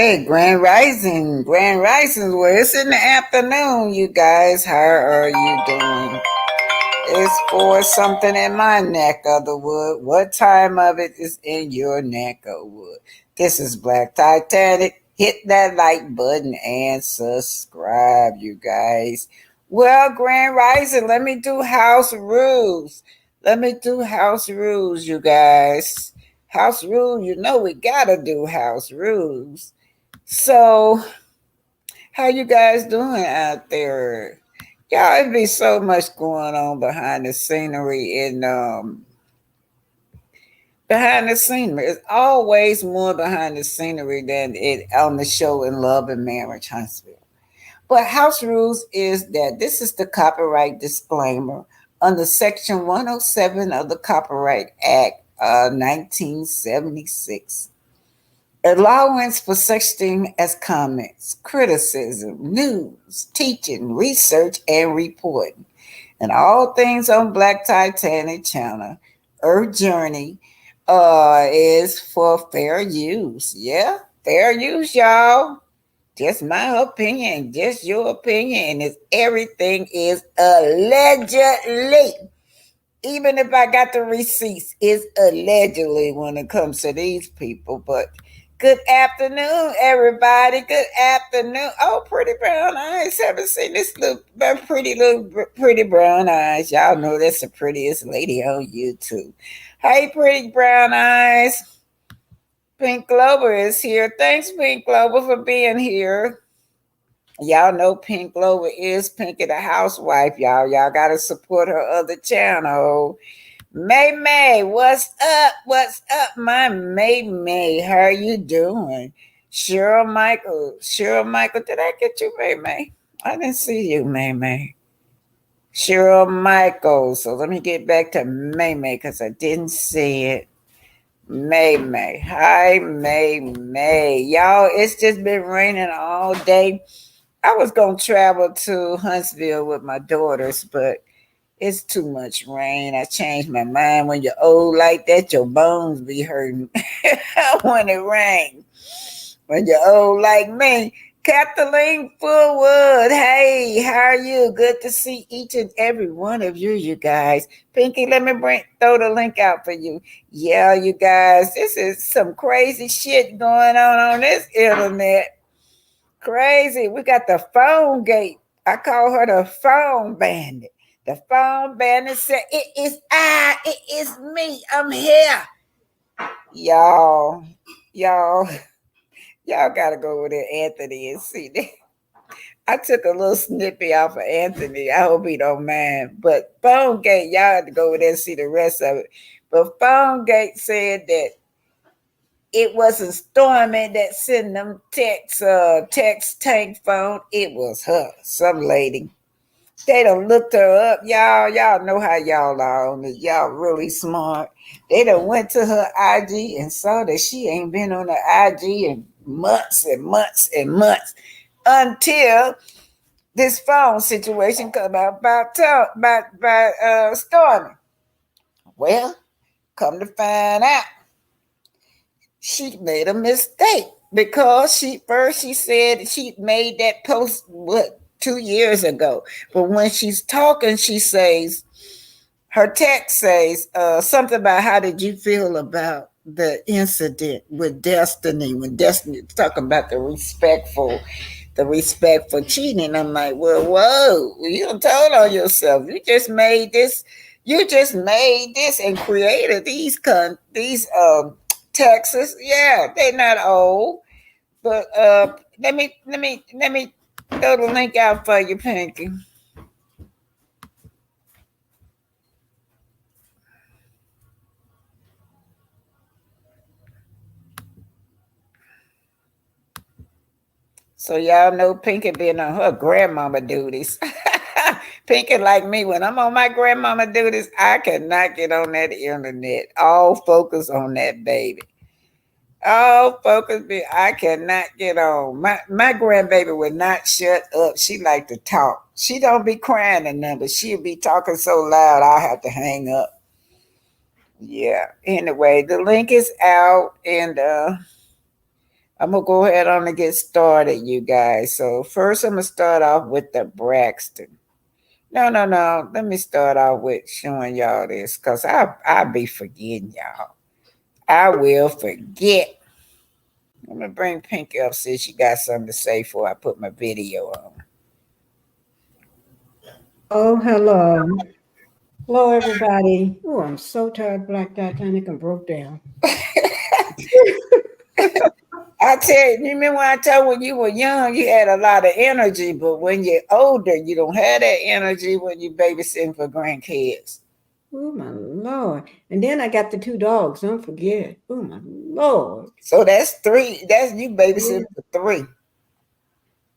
Hey, Grand Rising, Grand Rising. Well, it's in the afternoon, you guys. How are you doing? It's for something in my neck of the wood. What time of it is in your neck of wood? This is Black Titanic. Hit that like button and subscribe, you guys. Well, Grand Rising, let me do house rules. Let me do house rules, you guys. House rule, you know we gotta do house rules. So, how you guys doing out there? Y'all, it be so much going on behind the scenery and behind the scenery. It's always more behind the scenery than it on the show in Love and Marriage Huntsville. But house rules is that this is the copyright disclaimer under Section 107 of the Copyright Act 1976. Allowance for such things as comments, criticism, news, teaching, research, and reporting. And all things on Black Titanic Channel, Earth Journey, is for fair use. Yeah, fair use, y'all. Just my opinion, just your opinion. And it's, everything is allegedly. Even if I got the receipts, it's allegedly when it comes to these people. But good afternoon, everybody. Good afternoon. Oh, pretty brown eyes. Haven't seen this pretty brown eyes. Y'all know that's the prettiest lady on YouTube. Hey, pretty brown eyes. Pink Glover is here. Thanks, Pink Glover, for being here. Y'all know Pink Glover is Pinky the housewife, y'all. Y'all gotta support her other channel. May, what's up? What's up, my May? How are you doing? Cheryl Michael, did I get you, May? I didn't see you, May. Cheryl Michael. So let me get back to May because I didn't see it. May. Hi, May. Y'all, it's just been raining all day. I was going to travel to Huntsville with my daughters, but it's too much rain. I changed my mind. When you're old like that, your bones be hurting when it rains. When you're old like me. Kathleen Fullwood, hey, how are you? Good to see each and every one of you guys. Pinky, let me throw the link out for you. Yeah, you guys, this is some crazy shit going on this internet. Crazy. We got the phone gate. I call her the phone bandit. The phone bandit said, "It is I. It is me. I'm here." Y'all, y'all gotta go over there, Anthony, and see that. I took a little snippet off of Anthony. I hope he don't mind. But phone gate, y'all have to go over there and see the rest of it. But phone gate said that it wasn't Stormy that sent them text tank phone. It was her, some lady. They done looked her up. Y'all know how y'all are on it. Y'all really smart. They done went to her IG and saw that she ain't been on the IG in months and months and months until this phone situation come out about Stormy. Well, come to find out, she made a mistake because she said she made that post 2 years ago. But when she's talking, she says her text says something about how did you feel about the incident with Destiny when Destiny talking about the respect for cheating. I'm like, well, whoa, you done told on yourself. You just made this and created these Texas. Yeah, they're not old. But let me throw the link out for you, Pinky. So y'all know Pinky been on her grandmama duties. Pinky like me, when I'm on my grandmama duties, I cannot get on that internet. All focus on that baby. All focus be I cannot get on. My grandbaby would not shut up. She like to talk. She don't be crying or nothing, but she'll be talking so loud I'll have to hang up. Yeah. Anyway, the link is out and I'm gonna go ahead on and get started, you guys. So first, I'm gonna start off with the Braxton. No. Let me start off with showing y'all this, cause I be forgetting y'all. I will forget. I'm gonna bring Pinky up, see if she got something to say before I put my video on. Oh, hello. Hello, everybody. Oh, I'm so tired, Black Titanic, and broke down. I tell you, you remember when I told when you were young, you had a lot of energy, but when you're older, you don't have that energy when you babysitting for grandkids. Oh, my Lord. And then I got the two dogs, don't forget. Oh, my Lord. So that's three. That's you Yeah. babysitting for three.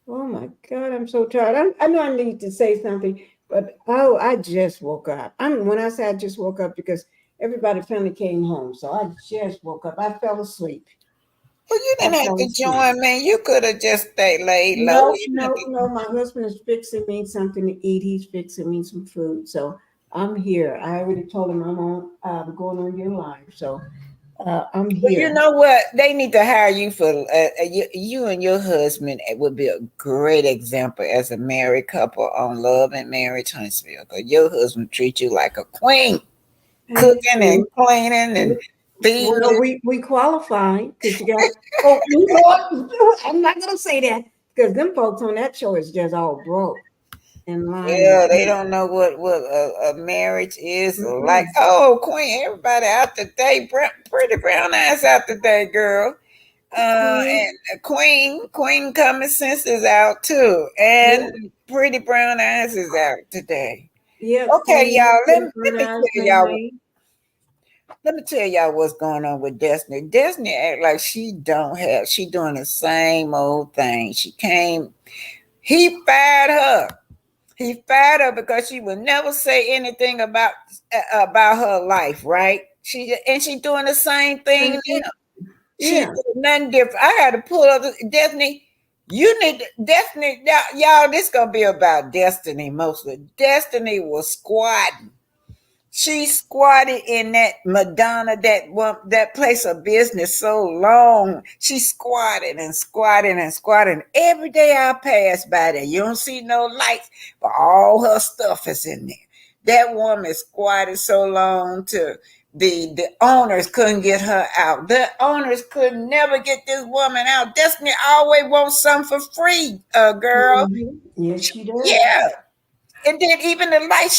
Oh, my God, I'm so tired. I know I need to say something, but oh, I just woke up. When I say I just woke up, because everybody finally came home. So I just woke up. I fell asleep. Well, you I didn't have fell to asleep. join me. You could have just stayed laid low. No, no, no. My husband is fixing me something to eat. He's fixing me some food. So I'm here. I already told him I'm going on your live. So I'm Well, you here. know what? They need to hire you for you and your husband. It would be a great example as a married couple on Love and Marriage Huntsville. Because your husband treats you like a queen, cooking and cleaning and feeding. Well, we qualify because you got. Oh, you know what? I'm not gonna say that because them folks on that show is just all broke and lying and Yeah, they cheating. don't know what a marriage is like. Mm-mm. Oh, Queen, everybody out today, pretty brown eyes out today, girl. Mm, And Queen Common Sense is out too, yeah, and Pretty Brown Eyes is out today. yeah. Okay, y'all. Queen, Let, pretty me- let brown me eyes, tell May y'all. May. Let me tell y'all what's going on with Destiny. Destiny act like she don't have. She doing the same old thing. She came. He fired her. He fired her because she would never say anything about her life, right? She doing the same thing Mhm. now. She Yeah. doing nothing different. I had to pull up Destiny. You need Destiny. Y'all, this gonna be about Destiny mostly. Destiny was squatting. She squatted in that MaDonni, that place of business so long. She squatted and squatted and squatted. Every day I pass by there, you don't see no lights, but all her stuff is in there. That woman squatted so long to the owners couldn't get her out. The owners could never get this woman out. Destiny always wants something for free, girl. Yes, she does. Yeah, and then even the light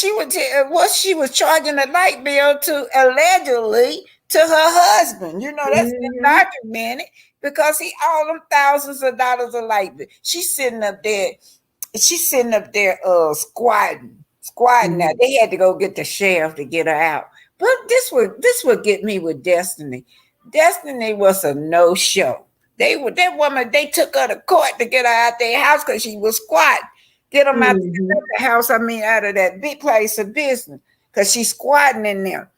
what she was charging the light bill to allegedly to her husband. You know that's been Hmm. documented because he all them thousands of dollars of light bill. She's sitting up there squatting now. Hmm. They had to go get the sheriff to get her out. But this would get me with Destiny. Destiny was a no show. That woman, they took her to court to get her out their house because she was squatting. Get them out Hmm. the house, I mean out of that big place of business. Because she's squatting in there.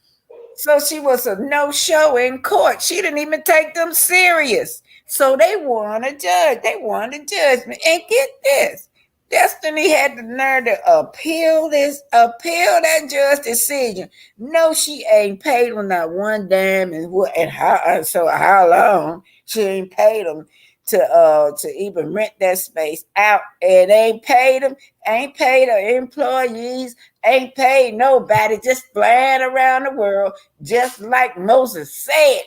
So she was a no show in court. She didn't even take them serious. So they won a judge. They won the judgment. And get this. Destiny had the nerve to appeal that judge decision. No, she ain't paid them not one damn, how long she ain't paid them to even rent that space out, and ain't paid her employees, ain't paid nobody, just flying around the world, just like Moses said.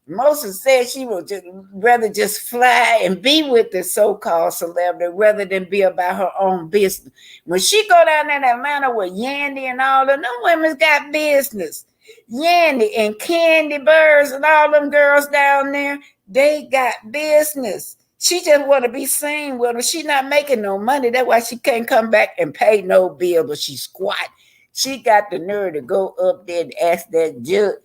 Moses said she would rather just fly and be with the so-called celebrity rather than be about her own business. When she go down in Atlanta with Yandy and all of them women's got business. Yandy and Candy Birds and all them girls down there, they got business. She just want to be seen with her. She not making no money. That's why she can't come back and pay no bill, but she squat. She got the nerve to go up there and ask that judge,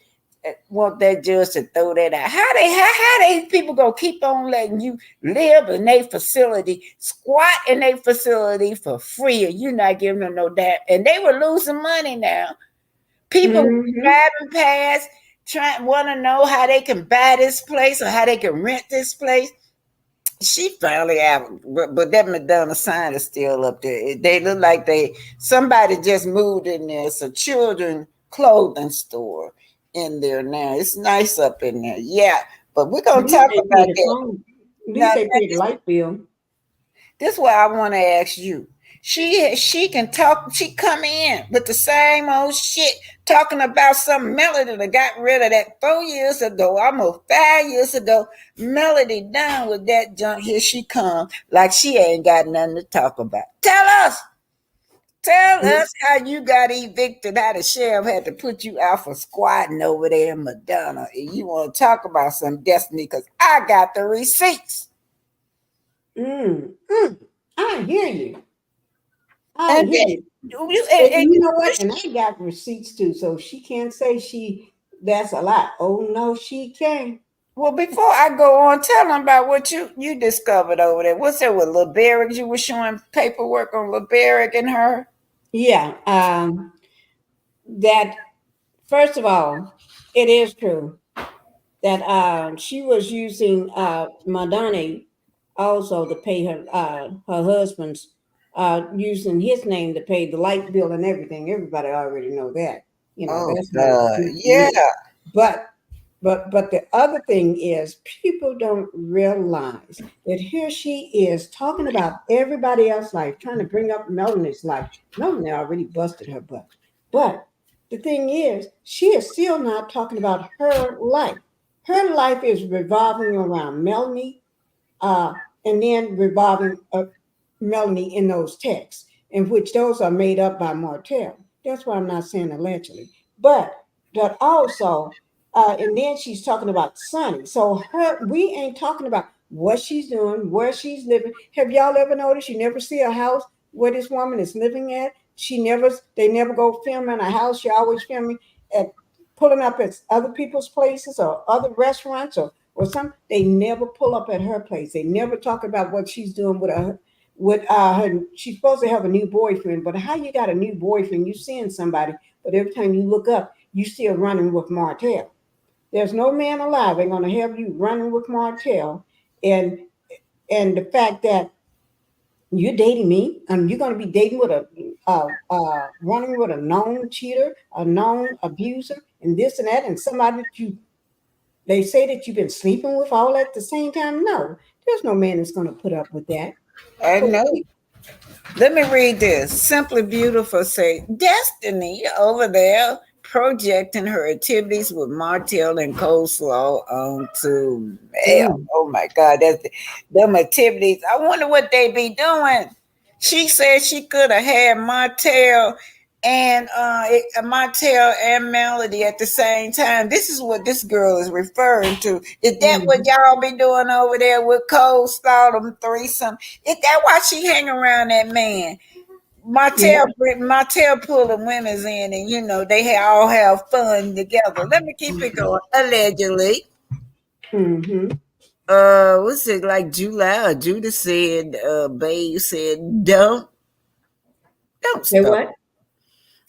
want that judge to throw that out. How they people gonna keep on letting you live in a facility, squat in a facility for free, and you not giving them no damn? And they were losing money now. People Hmm. driving past, trying want to know how they can buy this place or how they can rent this place. She finally out, but that Madonna sign is still up there. They look like somebody just moved in there. It's a children clothing store in there now. It's nice up in there, yeah. But we're gonna You talk gave me about the that. phone. At Now, least they paid the light bill. this is what I want to ask you. She can talk. She come in with the same old shit, talking about some Melody that got rid of that 4 years ago, almost 5 years ago. Melody done with that junk. Here she come, like she ain't got nothing to talk about. Tell us how you got evicted. How the sheriff had to put you out for squatting over there in MaDonni. And you want to talk about some destiny? Because I got the receipts. Mm, mm. I hear you. I And hear then you. and You know what? And I got receipts too, so she can't say that's a lot. Oh no, she can't. well, before I go on, tell them about what you discovered over there. What's that with LeBerick? You were showing paperwork on LeBerick and her. Yeah. That first of all, it is true that she was using MaDonni also to pay her husband's using his name to pay the light bill and everything. Everybody already know that. You know, Oh that's no God, new to yeah. me. But but the other thing is people don't realize that here she is talking about everybody else's life, trying to bring up Melanie's life. Melanie already busted her butt. But the thing is, she is still not talking about her life. Her life is revolving around Melanie, uh, and then revolving Melanie in those texts, in which those are made up by Martell. That's why I'm not saying allegedly. But also, and then she's talking about Sonny. So we ain't talking about what she's doing, where she's living. Have y'all ever noticed you never see a house where this woman is living at? They never go film in a house. She always filming at pulling up at other people's places or other restaurants or some. They never pull up at her place. They never talk about what she's doing with her. She's supposed to have a new boyfriend, but how you got a new boyfriend? You seeing somebody, but every time you look up, you still running with Martell. There's no man alive ain't gonna have you running with Martell, and and the fact that you're dating me, you're gonna be dating with running with a known cheater, a known abuser, and this and that, and somebody that they say that you've been sleeping with all at the same time. No, there's no man that's gonna put up with that. I So know. Let me read this. Simply Beautiful say Destiny over there projecting her activities with Martell and Coleslaw onto mail. mm, Oh my God, that's them activities. I wonder what they be doing. She said she could have had Martell and Melody at the same time. This is what this girl is referring to. Is that what mm, y'all be doing over there with Coleslaw, them threesome? Is that why she hang around that man? yeah. Martell pull the women's in, and they all have fun together. Let me keep it going. Allegedly, Mm-hmm. what's it like? July or Judah said, Babe said, don't Say stop. what?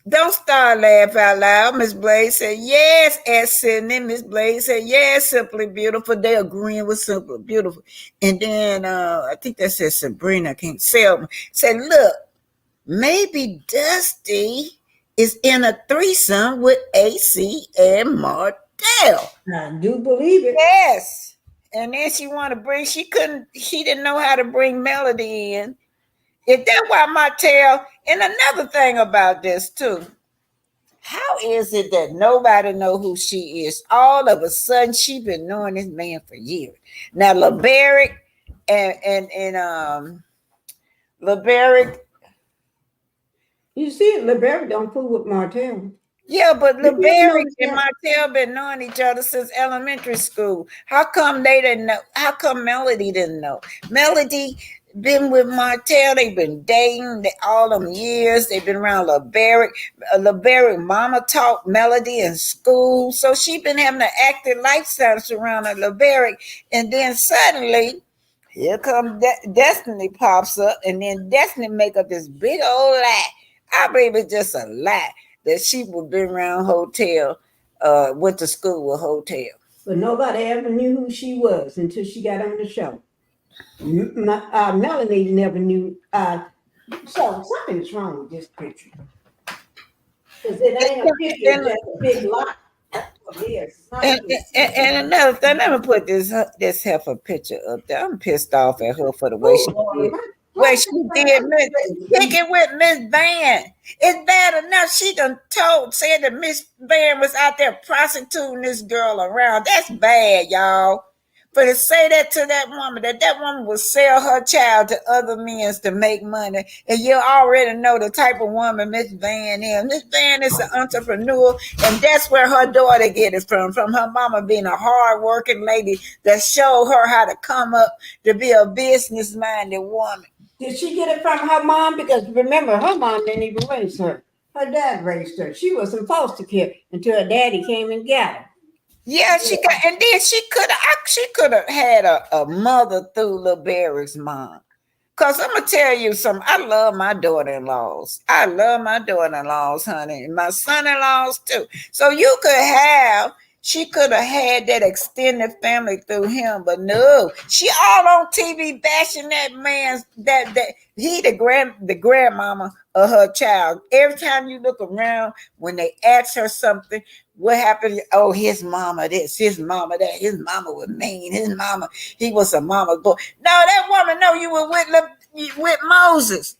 Don't start laugh out loud. Miss Blade said, yes, at Sydney. Miss Blade said, yes, Simply Beautiful. They agreeing with Simply Beautiful. And then I think that said Sabrina, I can't say it. Said, look, maybe Dusty is in a threesome with AC and Martell. I do believe it. Yes. And then she didn't know how to bring Melody in. If that's why Martell, and another thing about this too, how is it that nobody know who she is? All of a sudden, she been knowing this man for years. Now, LeBerick and LeBerick, You see, LeBerry don't fool with Martell. yeah, but Did you ever LeBerick notice and that? Martell been knowing each other since elementary school. How come they didn't know? How come Melody didn't know? Melody been with Martell. They've been dating all them years. They've been around LeBerick. LeBerick mama taught Melody in school, so she been having an active lifestyle around LeBerick. And then suddenly, here come Destiny pops up, and then Destiny make up this big old lie. I believe it's just a lie that she would be around Hotel, went to school with Hotel. But nobody ever knew who she was until she got on the show. Melanie never knew. So something's wrong with this picture because it ain't a picture, it's Then just a big lie. Yes, not And, good. and another thing, let me put this heifer picture up there. I'm pissed off at her for the way Oh she Lord, did. Way she did Miss Pick it with Miss Van. It's bad enough she done said that Miss Van was out there prostituting this girl around. That's bad, y'all. For to say that to that woman, that woman will sell her child to other men to make money. And you already know the type of woman Miss Van is. Miss Van is an entrepreneur, and that's where her daughter get it from her mama being a hard-working lady that showed her how to come up to be a business-minded woman. Did she get it from her mom? Because remember, her mom didn't even raise her. Her dad raised her. She was in foster care until her daddy came and got her. Yeah, she got, and then she could have had a mother through Lil Barry's mom. Cause I'm gonna tell you something. I love my daughter-in-laws. I love my daughter-in-laws, honey, and my son-in-laws too. So she could have had that extended family through him, but no, she all on TV bashing that man's that he the grandmama of her child. Every time you look around, when they ask her something, what happened? Oh, his mama this, his mama that, his mama was mean, his mama, he was a mama boy. No, that woman know you were with Moses.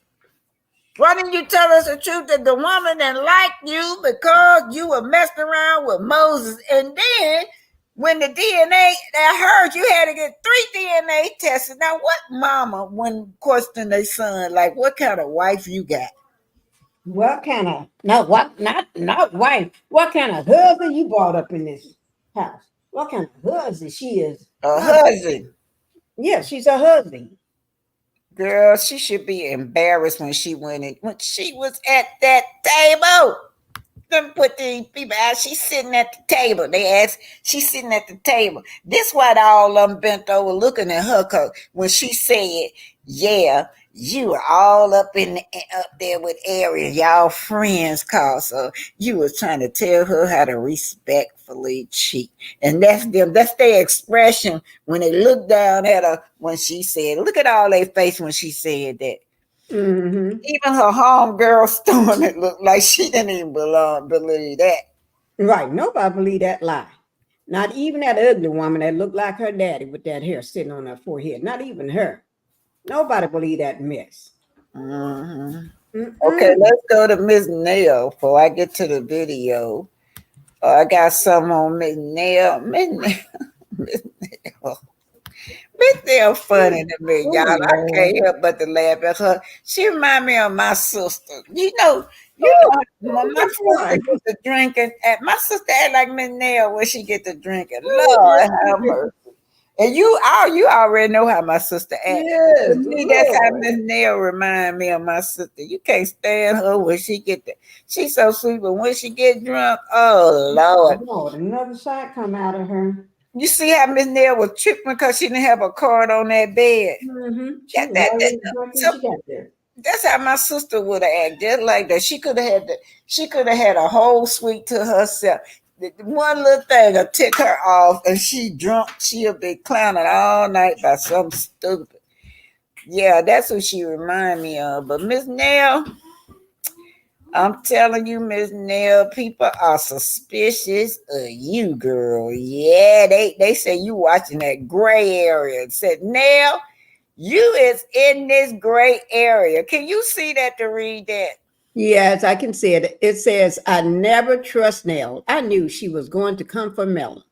Why didn't you tell us the truth that the woman didn't like you because you were messing around with Moses? And then when the DNA, I heard you had to get 3 DNA tests. Now, what mama, when questioning their son, like, what kind of wife you got? What kind of no what not wife? What kind of husband you brought up in this house? What kind of husband she is? A My husband. yeah, she's a husband. Girl, she should be embarrassed when she went in, when she was at that table. Them put these people out. She's sitting at the table. They asked, she's sitting at the table. This why all of them bent over looking at her, cause when she said, yeah, you were all up there with Ariel, y'all friends, cause you was trying to tell her how to respectfully cheat. And that's them, that's their expression when they look down at her when she said, look at all their face when she said that. Mm-hmm. Even her homegirl Storm, it looked like she didn't even believe that. Right. Nobody believe that lie. Not even that ugly woman that looked like her daddy with that hair sitting on her forehead. Not even her. Nobody believe that mess. Mhm. Okay, Mm-mm. let's go to Miss Nail before I get to the video. I got some on Miss Nail. Miss Nail. Miss Nail. Miss Nail funny to me, y'all. Oh I Lord. can't help but to laugh at her. She remind me of my sister. Oh, My which sister one? get to drinking. My sister act like Miss Nail when she get to drinking. Oh, Lord yes, have mercy. And you already know how my sister act. To yes, me, that's how Lord. Miss Nail remind me of my sister. You can't stand her when she get there. She's so sweet, but when she get drunk, oh Lord. Lord, another side come out of her. You see how Miss Nail was tripping because she didn't have a card on that bed. Mm-hmm. She That was that, that already drunk when so she got there. that's how my sister would have acted, just like that. She could have had a whole suite to herself. The one little thing will tick her off, and she drunk. She'll be clowning all night by something stupid. Yeah, that's what she remind me of. But Miss Nail, I'm telling you, Miss Nail, people are suspicious of you, girl. Yeah, they say you watching that gray area. Said Nail, you is in this gray area. Can you see that to read that? Yes, I can see it. It says, I never trust Nell. I knew she was going to come for Mel.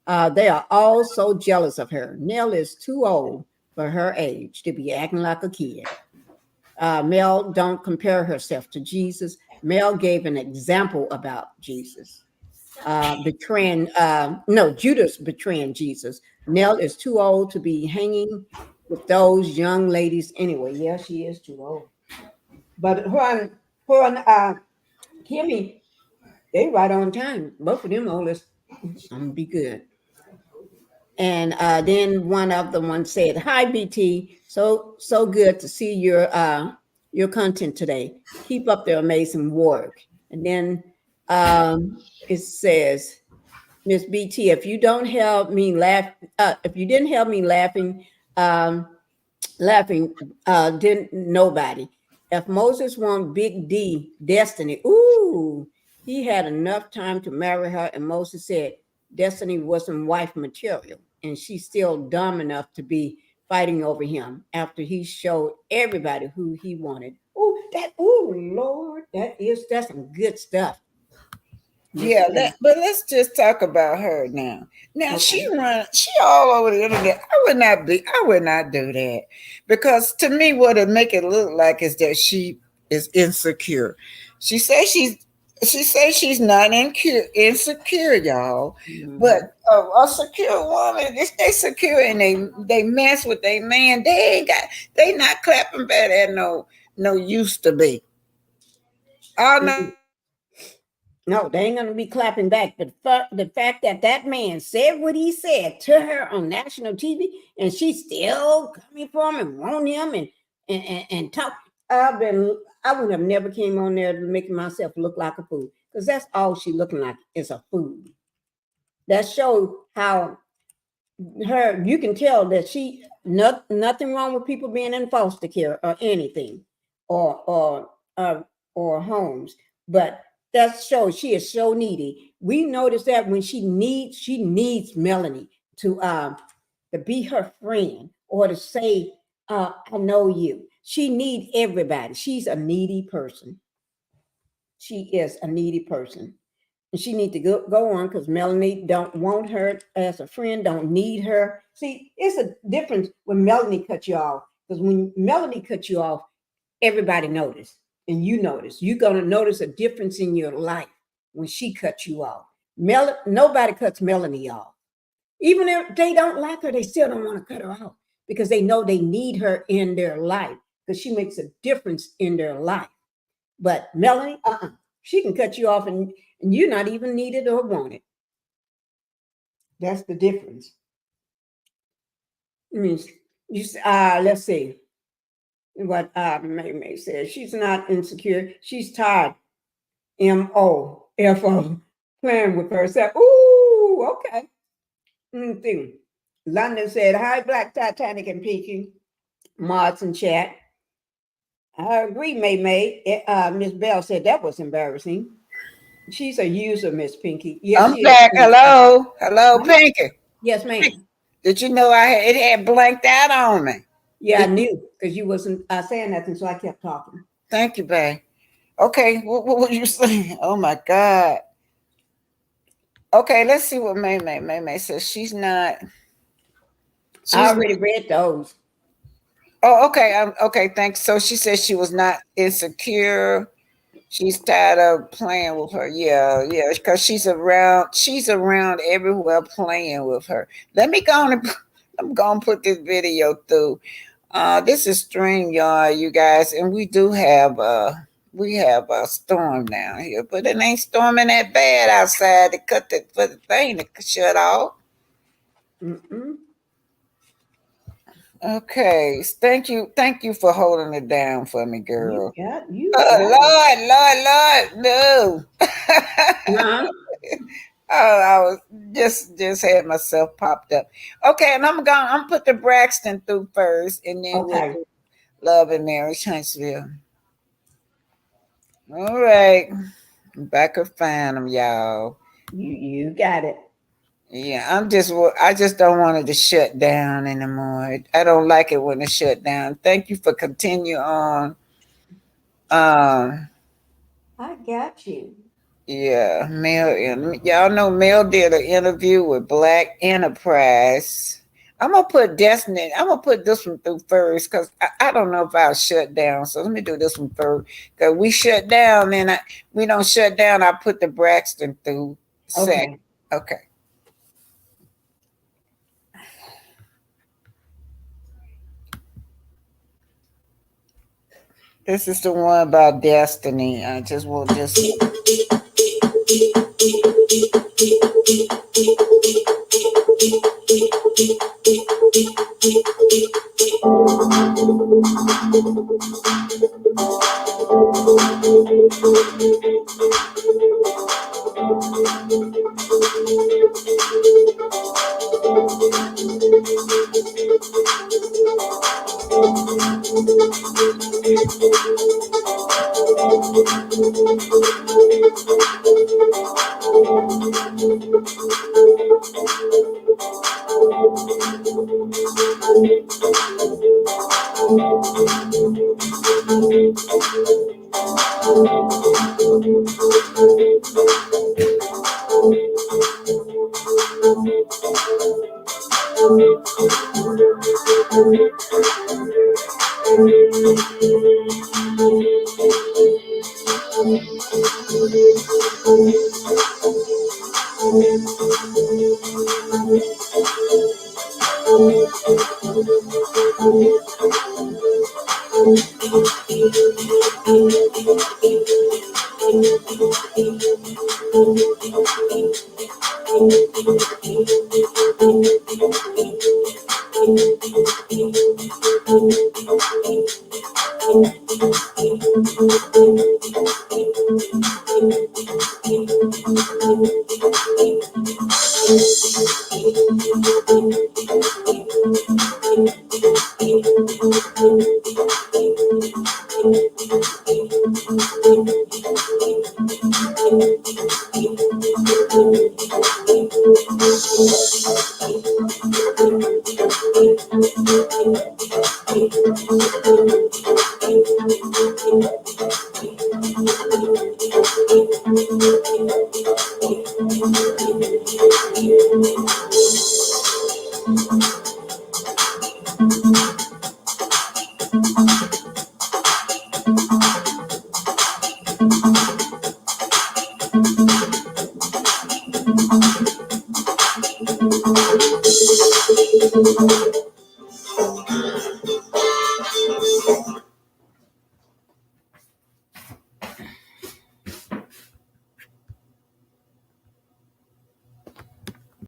They are all so jealous of her. Nell is too old for her age to be acting like a kid. Mel don't compare herself to Jesus. Mel gave an example about Jesus betraying, no, Judas betraying Jesus. Nell is too old to be hanging with those young ladies anyway. Yeah, she is too old. But her and Kimmy, they right on time. Both of them oldest. I'm gonna be good. And then one of the ones said, "Hi, BT. So good to see your content today. Keep up the amazing work." And then it says, "Miss BT, if you don't help me laugh, if you didn't help me um, laughing, didn't nobody. If Moses want Big D destiny, ooh." he had enough time to marry her, and Moses said Destiny wasn't wife material, and she's still dumb enough to be fighting over him after he showed everybody who he wanted. Oh Lord, that's some good stuff. Miss Yeah, Gerri. but let's just talk about her now. Now Okay. she all over the internet. I would not do that because to me, what it make it look like is that she is insecure. She says she's not insecure, y'all. But Mhm. a secure woman, they secure and they mess with their man. They not clapping back at no used to be. Oh no, No, they ain't gonna be clapping back. But the fact that that man said what he said to her on national TV, and she's still coming for him and want him and talk. I would have never came on there making myself look like a fool because that's all she looking like is a fool. That shows how her you can tell that nothing wrong with people being in foster care or anything or or homes, but that shows she is so needy. We notice that when she needs Melanie to be her friend or to say I know you. She needs everybody. She's a needy person. She is a needy person, and she need to go on because Melanie don't want her as a friend, don't need her. See, it's a difference when Melanie cut you off, because when Melanie cut you off, everybody notice, and you notice. You're gonna notice a difference in your life when she cuts you off. Nobody cuts Melanie off. Even if they don't like her, they still don't want to cut her off because they know they need her in their life because she makes a difference in their life. But Melanie, she can cut you off and you're not even needed or wanted. That's the difference. I mean, let's see what May says. She's not insecure. She's tired. MOFO playing with herself. Ooh, okay. Think. London said, "Hi, Black Titanic and Peaky." Mods and chat. I agree, May. Miss Bell said that was embarrassing. She's a user, Miss Pinky. Yes, I'm she is. back. Hello, Huh? Pinky. Yes, ma'am. Did you know it had blanked out on me? Yeah, I Did, knew because you wasn't saying nothing, so I kept talking. thank you, babe. Okay, what were you saying? Oh my God. Okay, let's see what May says. I She's already read those. oh okay. Okay, thanks. So she says she was not insecure. She's tired of playing with her. Yeah, because she's around everywhere playing with her. Let me go on and I'm gonna put this video through. This is StreamYard, you guys, and we have a storm down here, but it ain't storming that bad outside to cut for the thing to shut off. Mm-mm. Okay, thank you for holding it down for me, girl. You got it. Oh Lord, no. Uh-huh. Oh, I was just had myself popped up. Okay, and I'm put the Braxton through first, and then we'll Okay. do Love and Marriage Huntsville. All right, back of Phantom, y'all. You got it. Yeah, I just don't want it to shut down anymore. I don't like it when it shut down. Thank you for continue on. Um, I got you. yeah, y'all know Mel did an interview with Black Enterprise. I'm gonna put this one through first because I don't know if I'll shut down. So let me do this one first. Cause we shut down, we don't shut down. I put the Braxton through second. Okay. Okay. This is the one about destiny. I just will just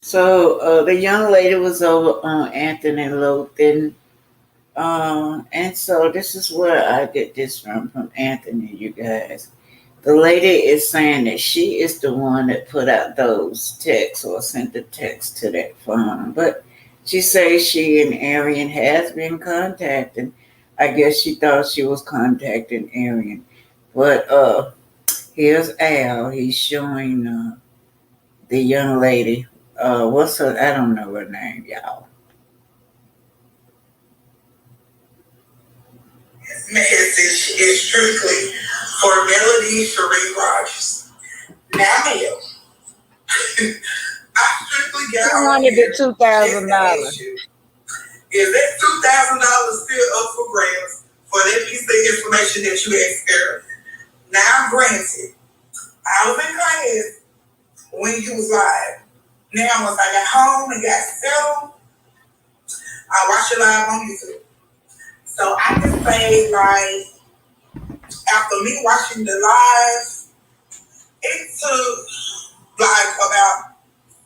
So the young lady was over on Anthony Lothan. And so this is where I get this from Anthony, you guys. The lady is saying that she is the one that put out those texts or sent the text to that phone. But she says she and Arian has been contacted. I guess she thought she was contacting Arian. But here's Al. He's showing the young lady. What's her? I don't know her name, y'all. This message is strictly for Melody Cherie Rogers. Now, Mel, I strictly got She wanted the $2,000. Is that $2,000 still up for grabs for that piece of information that you asked earlier? Now, granted, I was in class when you was live. Now, once I got home and got settled, I watched it live on YouTube. So I can say, like, after me watching the live, it took like about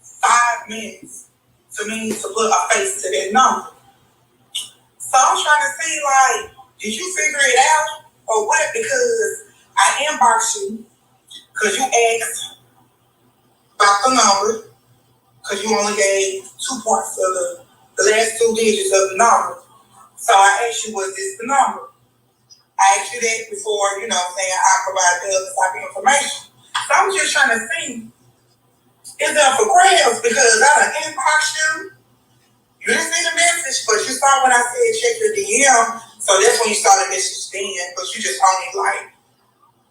5 minutes for me to put a face to that number. So I'm trying to see, like, did you figure it out or what? Because I inboxed you because you asked about the number because you only gave 2 parts of the last 2 digits of the number. So I asked you, was this the number? I asked you that before, you know, saying I provided the other type of information. So I'm just trying to see, is that for grabs? Because I done inboxed you. You didn't see the message, but you saw when I said check your DM. So that's when you saw the message then, but you just only like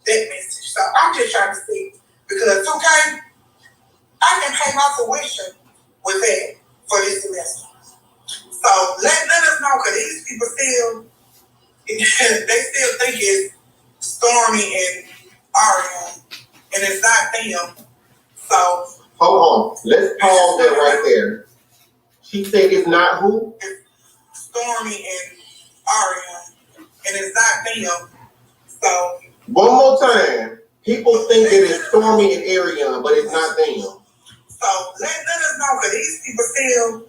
that message. So I'm just trying to see, because okay, I can pay my tuition with that for this semester. So let us know, because these people still, they still think it's Stormy and Ariana, and it's not them. So hold on, let's pause that right there. She said it's not who? It's Stormy and Ariana, and it's not them. So one more time. People think that it's Stormy and Ariana, but it's not them. So let us know, because these people still,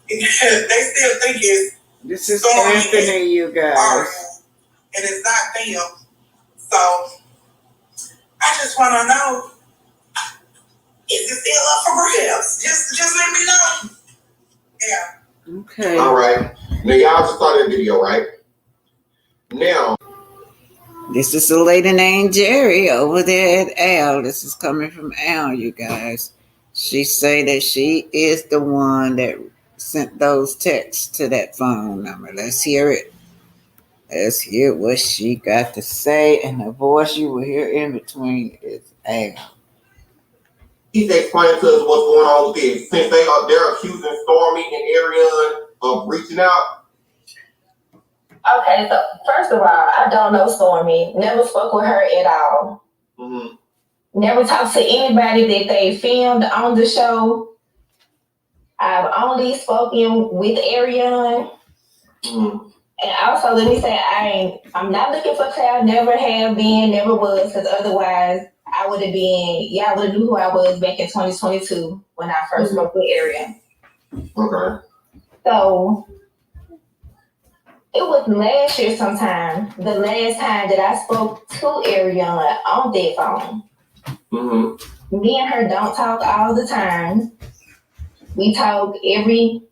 they still think it's This is Anthony, you guys. Ariana, and it's not them. So I just want to know, is it still up for grabs? Just let me know. Yeah. Okay. All right. Now y'all just saw that video, right? Now This is a lady named Gerri over there at Al. This is coming from Al, you guys. She say that she is the one that sent those texts to that phone number. Let's hear it. Let's hear what she got to say, and the voice you will hear in between is Al. He's explaining to us what's going on with this. Since they're accusing Stormy and Ariane of reaching out. Okay, so first of all, I don't know Stormy. Never spoke with her at all. Mm-hmm. Never talked to anybody that they filmed on the show. I've only spoken with Ariane. Mm-hmm. And also, let me say, I'm not looking for clout. Never have been, never was. Because otherwise, I would have been. Y'all would have knew who I was back in 2022 when I first spoke with Ariane. Okay. So it was last year sometime. The last time that I spoke to Ariane on that phone. Mm-hmm. Me and her don't talk all the time. We talk every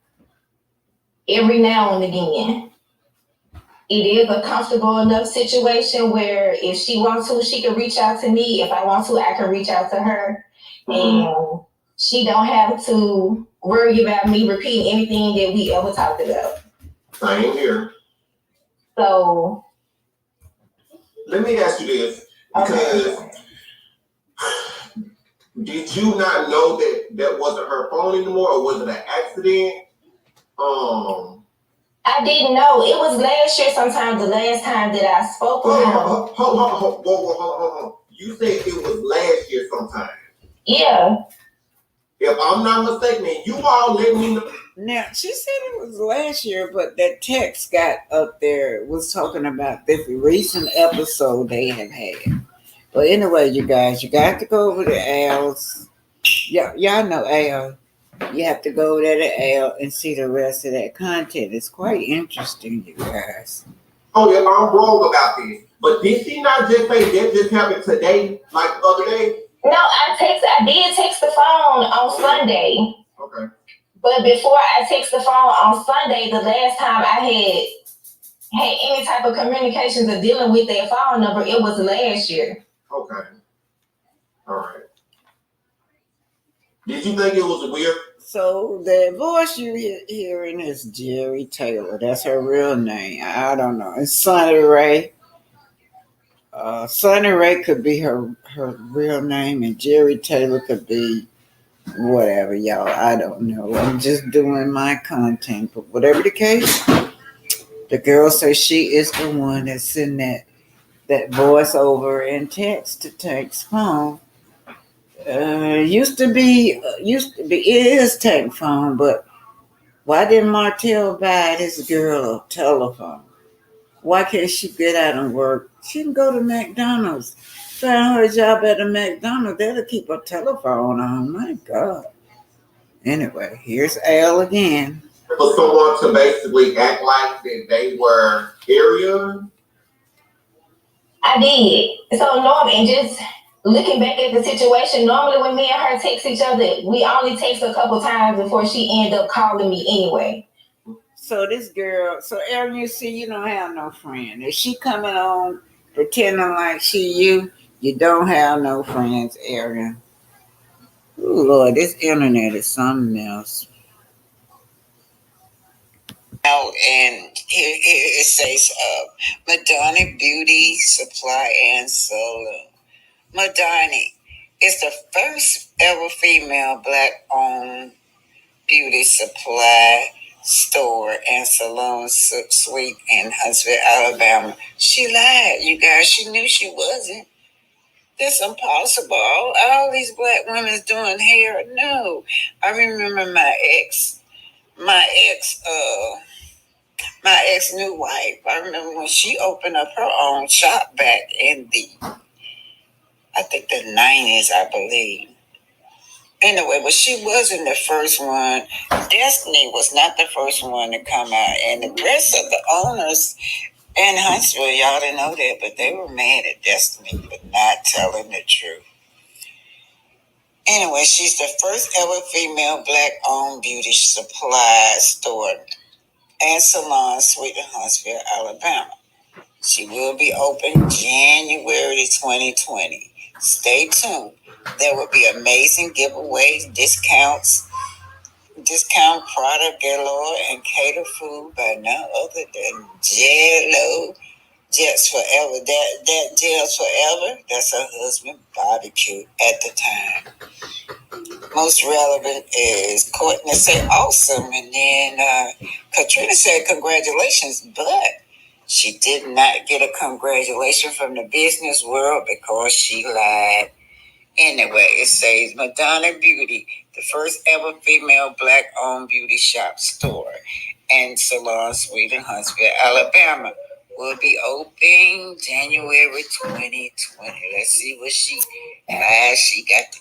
now and again. It is a comfortable enough situation where if she wants to, she can reach out to me. If I want to, I can reach out to her. Mm-hmm. And she don't have to worry about me repeating anything that we ever talked about. Same here. So let me ask you this, because did you not know that wasn't her phone anymore, or was it an accident? I didn't know. It was last year sometime, the last time that I spoke with her. Hold on. You said it was last year sometime. Yeah. If I'm not mistaken, you all let me know. Now, she said it was last year, but that text got up there, was talking about this recent episode they have had. But anyway, you guys, you got to go over to Al's. Y'all know Al. You have to go over there to Al and see the rest of that content. It's quite interesting, you guys. Oh, yeah, I'm wrong about this. But did she not just say that just happened today, like the other day? No, I did text the phone on Sunday. Okay. But before I text the phone on Sunday, the last time I had any type of communications or dealing with that phone number, it was last year. Okay. All right. Did you think it was weird? So the voice you're hearing is Gerri Taylor. That's her real name. I don't know. It's Sunny Ray. Sunny Ray could be her real name, and Gerri Taylor could be whatever, y'all. I don't know. I'm just doing my content. But whatever the case, the girl says she is the one that's sending that voice over and text to Tank's phone. Used to be, it is Tank's phone, but why didn't Martell buy this girl a telephone? Why can't she get out and work? She can go to McDonald's. Find her a job at a McDonald's. That'll keep her telephone on. My God. Anyway, here's Al again. For someone to basically act like that they were Ariane? I did. So normally, and just looking back at the situation, normally when me and her text each other, we only text a couple times before she ended up calling me anyway. So this girl, so Aaron, you see, you don't have no friend. If she coming on pretending like you don't have no friends, Aaron. Ooh, Lord, this internet is something else. Oh, and here it says, MaDonni Beauty Supply and Salon. MaDonni is the first ever female black-owned beauty supply store and salon suite in Huntsville, Alabama. She lied, you guys. She knew she wasn't. That's impossible. All these black women's doing hair. No. I remember my ex new wife. I remember when she opened up her own shop back in I think the 90s, I believe. Anyway, but she wasn't the first one. Destiny was not the first one to come out. And the rest of the owners in Huntsville, y'all didn't know that, but they were mad at Destiny for not telling the truth. Anyway, she's the first ever female black-owned beauty supply store and salon suite in Huntsville, Alabama. She will be open January 2020. Stay tuned. There will be amazing giveaways, discount product galore, and cater food by none other than Jello Jets Forever. That Jells Forever, that's her husband barbecue at the time. Most relevant is Courtney said awesome, and then Katrina said congratulations, but she did not get a congratulation from the business world because she lied. Anyway, it says MaDonni Beauty, the first ever female black-owned beauty shop store and salon suite in Huntsville, Alabama, will be open January 2020. Let's see what she got to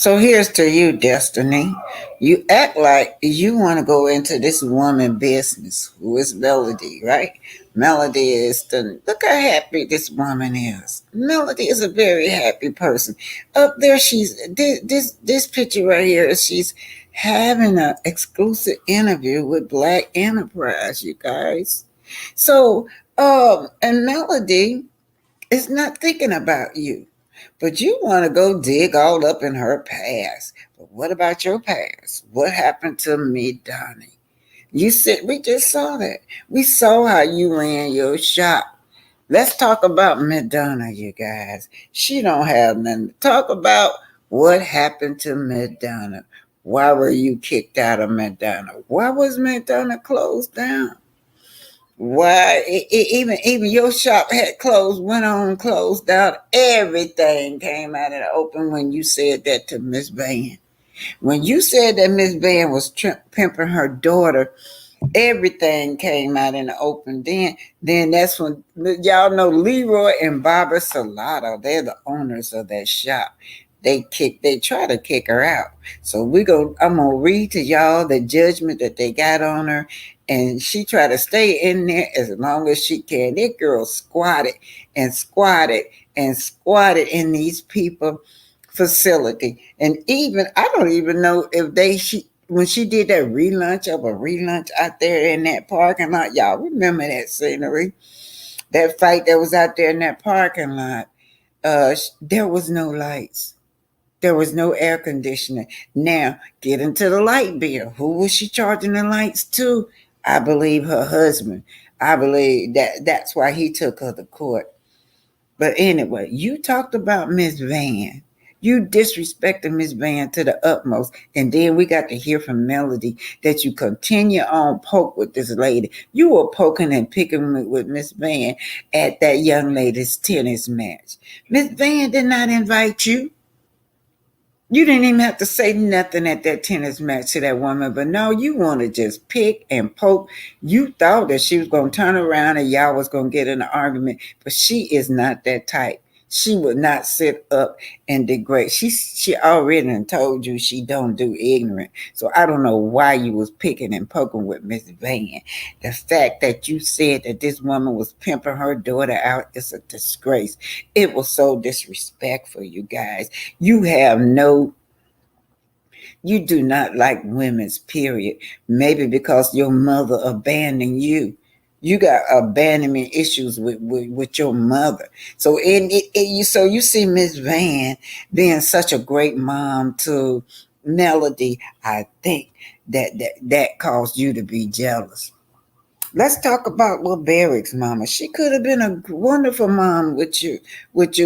So here's to you, Destiny. You act like you want to go into this woman business, who is Melody, right? Melody is look how happy this woman is. Melody is a very happy person. Up there, she's this picture right here. She's having an exclusive interview with Black Enterprise, you guys. So, and Melody is not thinking about you. But you want to go dig all up in her past. But what about your past? What happened to MaDonni? You said we just saw that. We saw how you ran your shop. Let's talk about MaDonni, you guys. She don't have nothing to talk about. What happened to MaDonni? Why were you kicked out of MaDonni? Why was MaDonni closed down? Why even your shop had closed, went on, closed down. Everything came out in the open when you said that to Miss Van. When you said that Miss Van was pimping her daughter, everything came out in the open. Then that's when y'all know Leroy and Barbara Salado. They're the owners of that shop. They try to kick her out. So I'm gonna read to y'all the judgment that they got on her, and she tried to stay in there as long as she can. That girl squatted and squatted and squatted in these people facility. And even I don't even know if when she did that relaunch out there in that parking lot, y'all remember that scenery, that fight that was out there in that parking lot. There was no lights. There was no air conditioning. Now, get into the light bill. Who was she charging the lights to? I believe her husband. I believe that's why he took her to court. But anyway, you talked about Miss Van. You disrespected Miss Van to the utmost. And then we got to hear from Melody that you continue on poke with this lady. You were poking and picking with Miss Van at that young lady's tennis match. Miss Van did not invite you. You didn't even have to say nothing at that tennis match to that woman, but no, you want to just pick and poke. You thought that she was going to turn around and y'all was going to get in an argument, but she is not that type. She would not sit up and degrade. She already done told you she don't do ignorant. So I don't know why you was picking and poking with Miss Van. The fact that you said that this woman was pimping her daughter out is a disgrace. It was so disrespectful, you guys. You do not like women's period. Maybe because your mother abandoned you. You got abandonment issues with your mother. So you see Miss Van being such a great mom to Melody. I think that caused you to be jealous. Let's talk about Lil Barrick's mama. She could have been a wonderful mom with you, but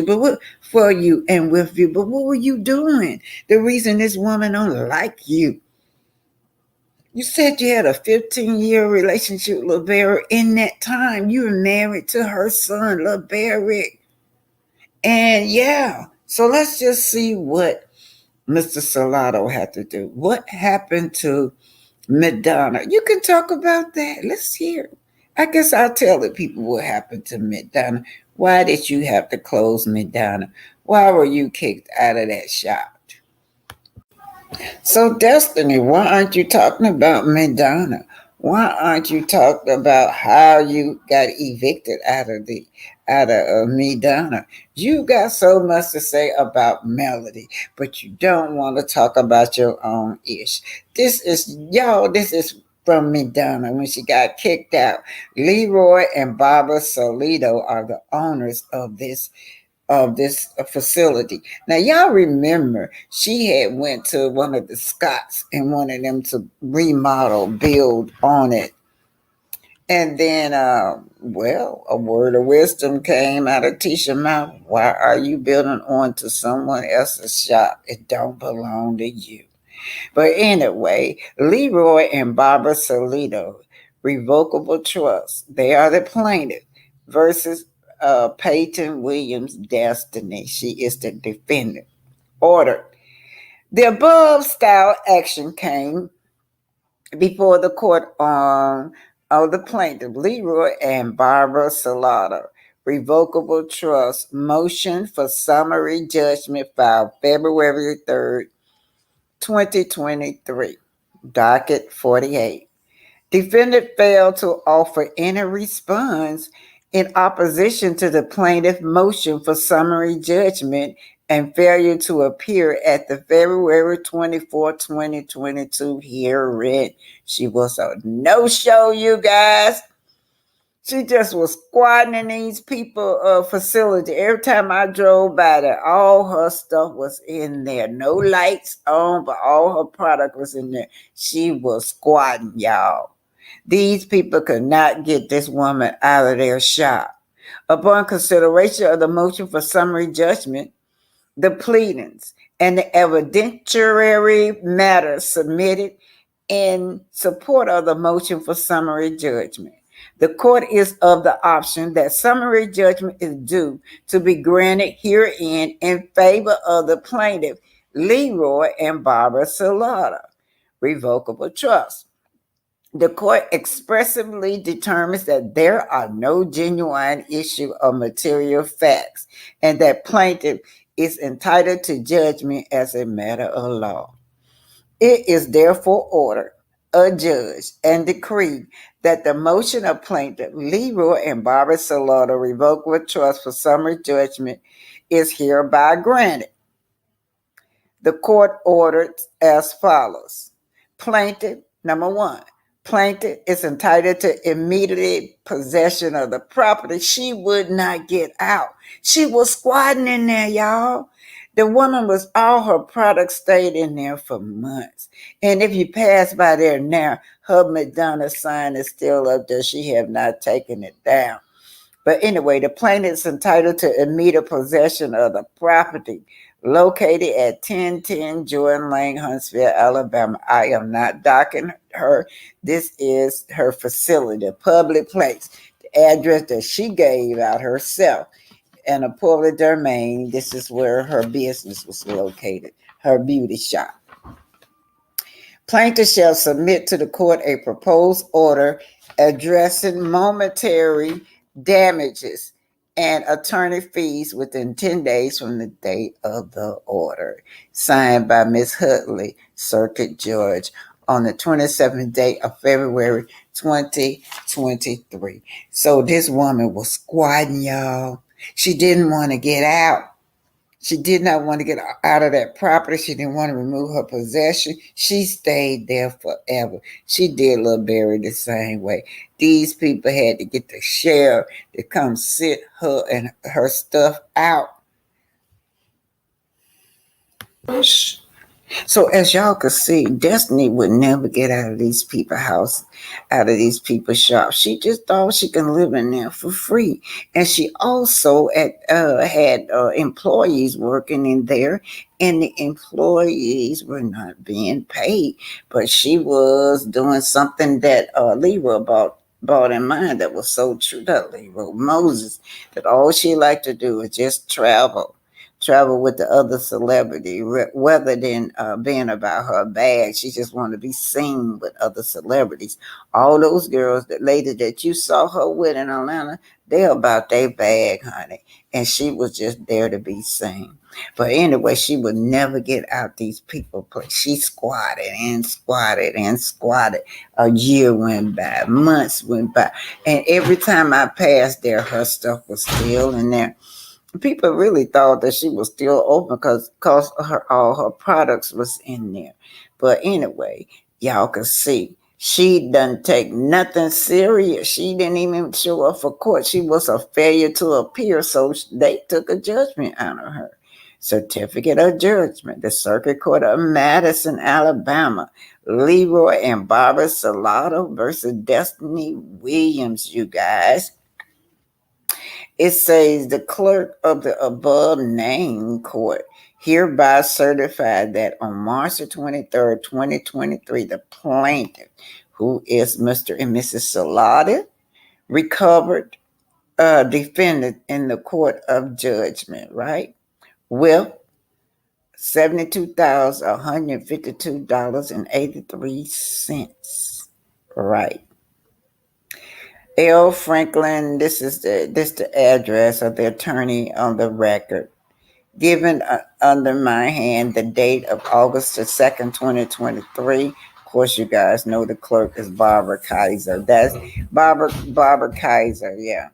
for you and with you. But what were you doing? The reason this woman don't like you. You said you had a 15-year relationship with Lil Barrick. In that time, you were married to her son, Lil Barrick. And yeah, so let's just see what Mr. Salado had to do. What happened to MaDonni, you can talk about that. Let's hear. I guess I'll tell the people what happened to MaDonni. Why did you have to close MaDonni? Why were you kicked out of that shop? So, Destiny, why aren't you talking about MaDonni? Why aren't you talking about how you got evicted out of MaDonni? You got so much to say about Melody, but you don't want to talk about your own ish. This is from MaDonni when she got kicked out. Leroy and Barbara Solido are the owners of this facility. Now y'all remember she had went to one of the Scots and wanted them to remodel, build on it. And then, a word of wisdom came out of Tisha mouth. Why are you building onto someone else's shop? It don't belong to you. But anyway, Leroy and Barbara Solido, revocable trust. They are the plaintiff versus Peyton Williams Destiny. She is the defendant. Ordered. The above style action came before the court on of the plaintiff, Leroy and Barbara Solido. Revocable trust motion for summary judgment filed February 3rd, 2023. Docket 48. Defendant failed to offer any response in opposition to the plaintiff motion for summary judgment and failure to appear at the February 24, 2022 hearing. She was a no-show, you guys. She just was squatting in these people facility. Every time I drove by there, all her stuff was in there. No lights on, but all her product was in there. She was squatting, y'all. These people could not get this woman out of their shop. Upon consideration of the motion for summary judgment, the pleadings, and the evidentiary matter submitted in support of the motion for summary judgment, the court is of the option that summary judgment is due to be granted herein in favor of the plaintiff, Leroy and Barbara Solido. Revocable trust. The court expressly determines that there are no genuine issue of material facts and that plaintiff is entitled to judgment as a matter of law. It is therefore ordered, adjudged, and decreed that the motion of plaintiff Leroy and Barbara Solido revocable trust for summary judgment is hereby granted. The court ordered as follows. Plaintiff, number one, plaintiff is entitled to immediate possession of the property. She would not get out. She was squatting in there, y'all. The woman was, all her products stayed in there for months. And if you pass by there now, her MaDonni sign is still up there. She have not taken it down. But anyway, the plaintiff is entitled to immediate possession of the property located at 1010 Jordan Lane, Huntsville, Alabama. I am not docking her. This is her facility, a public place. The address that she gave out herself and a public domain. This is where her business was located, her beauty shop. Plaintiff shall submit to the court a proposed order addressing monetary damages and attorney fees within 10 days from the date of the order. Signed by Ms. Hutley, Circuit Judge, on the 27th day of February 2023. So this woman was squatting, y'all. She didn't want to get out. She did not want to get out of that property. She didn't want to remove her possession. She stayed there forever. She did Little Berry the same way. These people had to get the sheriff to come sit her and her stuff out. So as y'all could see, Destiny would never get out of these people's house, out of these people's shops. She just thought she can live in there for free. And she also had employees working in there, and the employees were not being paid. But she was doing something that Leroy brought in mind that was so true. That Leroy Moses, that all she liked to do was just travel travel with the other celebrity rather than being about her bag. She just wanted to be seen with other celebrities. All those girls, that lady that you saw her with in Atlanta, they're about their bag, honey. And she was just there to be seen. But anyway, she would never get out these people. She squatted and squatted and squatted. A year went by, months went by, and every time I passed there, her stuff was still in there. People really thought that she was still open because her all her products was in there. But anyway, y'all could see she doesn't take nothing serious. She didn't even show up for court. She was a failure to appear, so they took a judgment out of her. Certificate of judgment. The Circuit Court of Madison, Alabama. Leroy and Barbara Salato versus Destiny Williams, you guys. It says the clerk of the above named court hereby certified that on March the 23rd, 2023, the plaintiff, who is Mr. and Mrs. Salata, recovered defendant in the court of judgment, right? With $72,152.83. Right. L. Franklin, this the address of the attorney on the record. Given under my hand the date of August the 2nd, 2023. Of course, you guys know the clerk is Barbara Kaiser. That's Barbara Kaiser, yeah.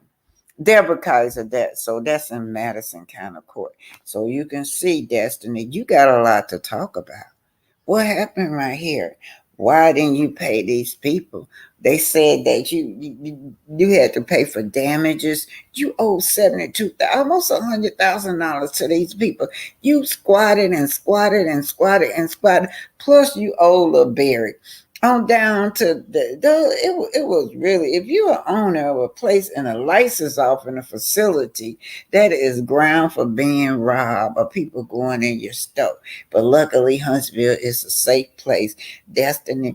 Deborah Kaiser, that's in Madison County Court. So you can see, Destiny, you got a lot to talk about. What happened right here? Why didn't you pay these people? They said that you had to pay for damages. You owe almost $100,000 to these people. You squatted and squatted and squatted and squatted. Plus, you owe Lil Berry. On down to it was really, if you're an owner of a place and a license off in a facility, that is ground for being robbed or people going in your stuff. But luckily, Huntsville is a safe place. Destiny,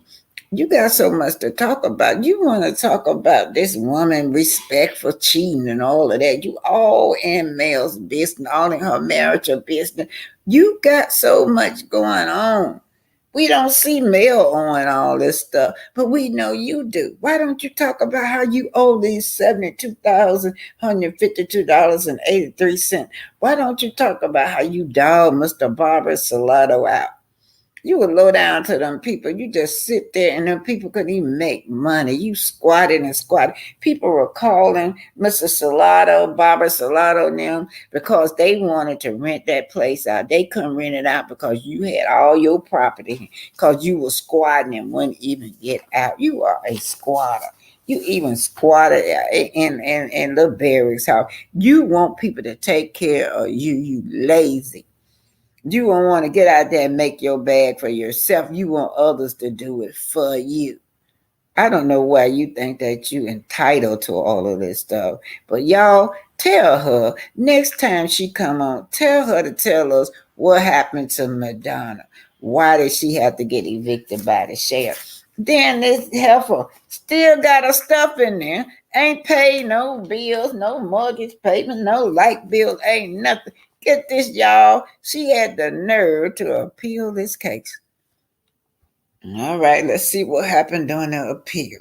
you got so much to talk about. You want to talk about this woman respect for cheating and all of that. You all in Mel's business, all in her marital business. You got so much going on. We don't see Mel on all this stuff, but we know you do. Why don't you talk about how you owe these $72,152.83? Why don't you talk about how you dog Mr. Barbara Salato out? You would low down to them people. You just sit there and them people couldn't even make money. You squatted and squatted. People were calling Mr. Salato, Barbara Salato and them because they wanted to rent that place out. They couldn't rent it out because you had all your property because you were squatting and wouldn't even get out. You are a squatter. You even squatted in the Berry's house. You want people to take care of you, you lazy. You don't want to get out there and make your bag for yourself. You want others to do it for you. I don't know why you think that you entitled to all of this stuff. But y'all, tell her next time she come on, tell her to tell us what happened to MaDonni. Why did she have to get evicted by the sheriff? Then this heifer still got her stuff in there. Ain't paid no bills, no mortgage payment, no light bills, ain't nothing. Get this, y'all. She had the nerve to appeal this case. All right, let's see what happened during the appeal.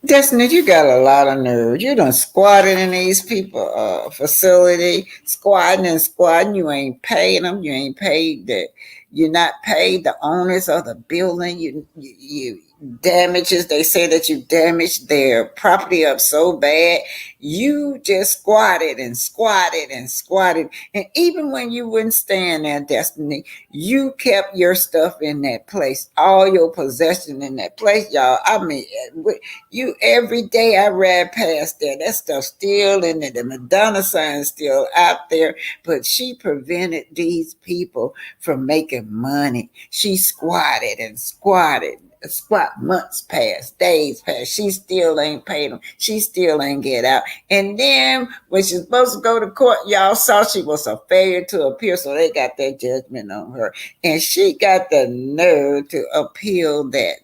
Destiny, you got a lot of nerve. You done squatted in these people facility, squatting and squatting. You ain't paid them. You ain't paid the. You're not paid the owners of the building. You damages. They say that you damaged their property up so bad. You just squatted and squatted and squatted. And even when you wouldn't stand there, Destiny, you kept your stuff in that place. All your possession in that place, y'all. I mean, you every day I ride past there, that stuff still in there. The MaDonni sign still out there, but she prevented these people from making money. She squatted and squatted. Squat months passed, days passed. She still ain't paid them. She still ain't get out. And then when she's supposed to go to court, y'all saw she was a failure to appeal, so they got that judgment on her. And she got the nerve to appeal that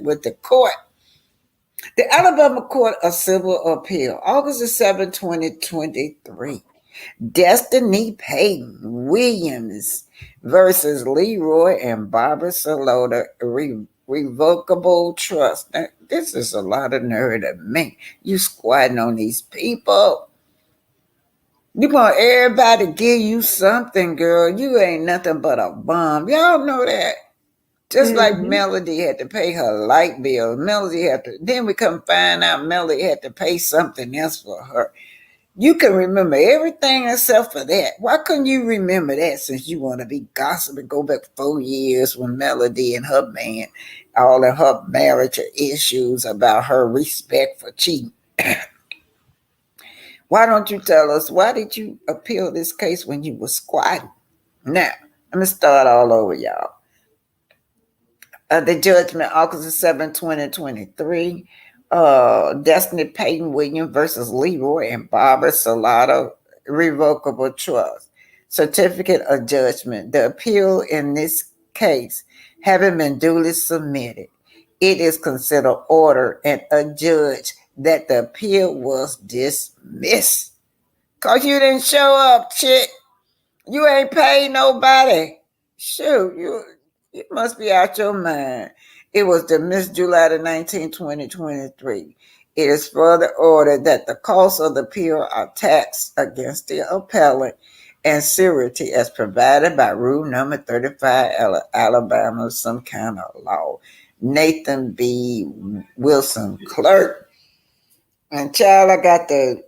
with the court. The Alabama Court of Civil Appeal, August the 7th, 2023. Destiny Payton Williams versus Leroy and Barbara Salota revocable trust. Now, this is a lot of nerve to me. You squatting on these people. You want everybody to give you something, girl. You ain't nothing but a bum. Y'all know that. Just like Melody had to pay her light bill. Melody had to, then we come find out Melody had to pay something else for her. You can remember everything except for that. Why couldn't you remember that since you want to be gossiping? Go back 4 years when Melody and her man, all of her marriage issues about her respect for cheating. Why don't you tell us, why did you appeal this case when you were squatting? Now, let me start all over, y'all. The judgment, August 7, 2023. Destiny Payton Williams versus Leroy and Barbara Salata, revocable trust. Certificate of judgment. The appeal in this case having been duly submitted, it is considered ordered and adjudged that the appeal was dismissed. Cause you didn't show up, chick. You ain't paid nobody. Shoot, you must be out your mind. It was dismissed July the 19th, 2023. It is further ordered that the cost of the appeal are taxed against the appellant and surety as provided by Rule Number 35, Alabama, some kind of law. Nathan B. Wilson, clerk. And child, I got the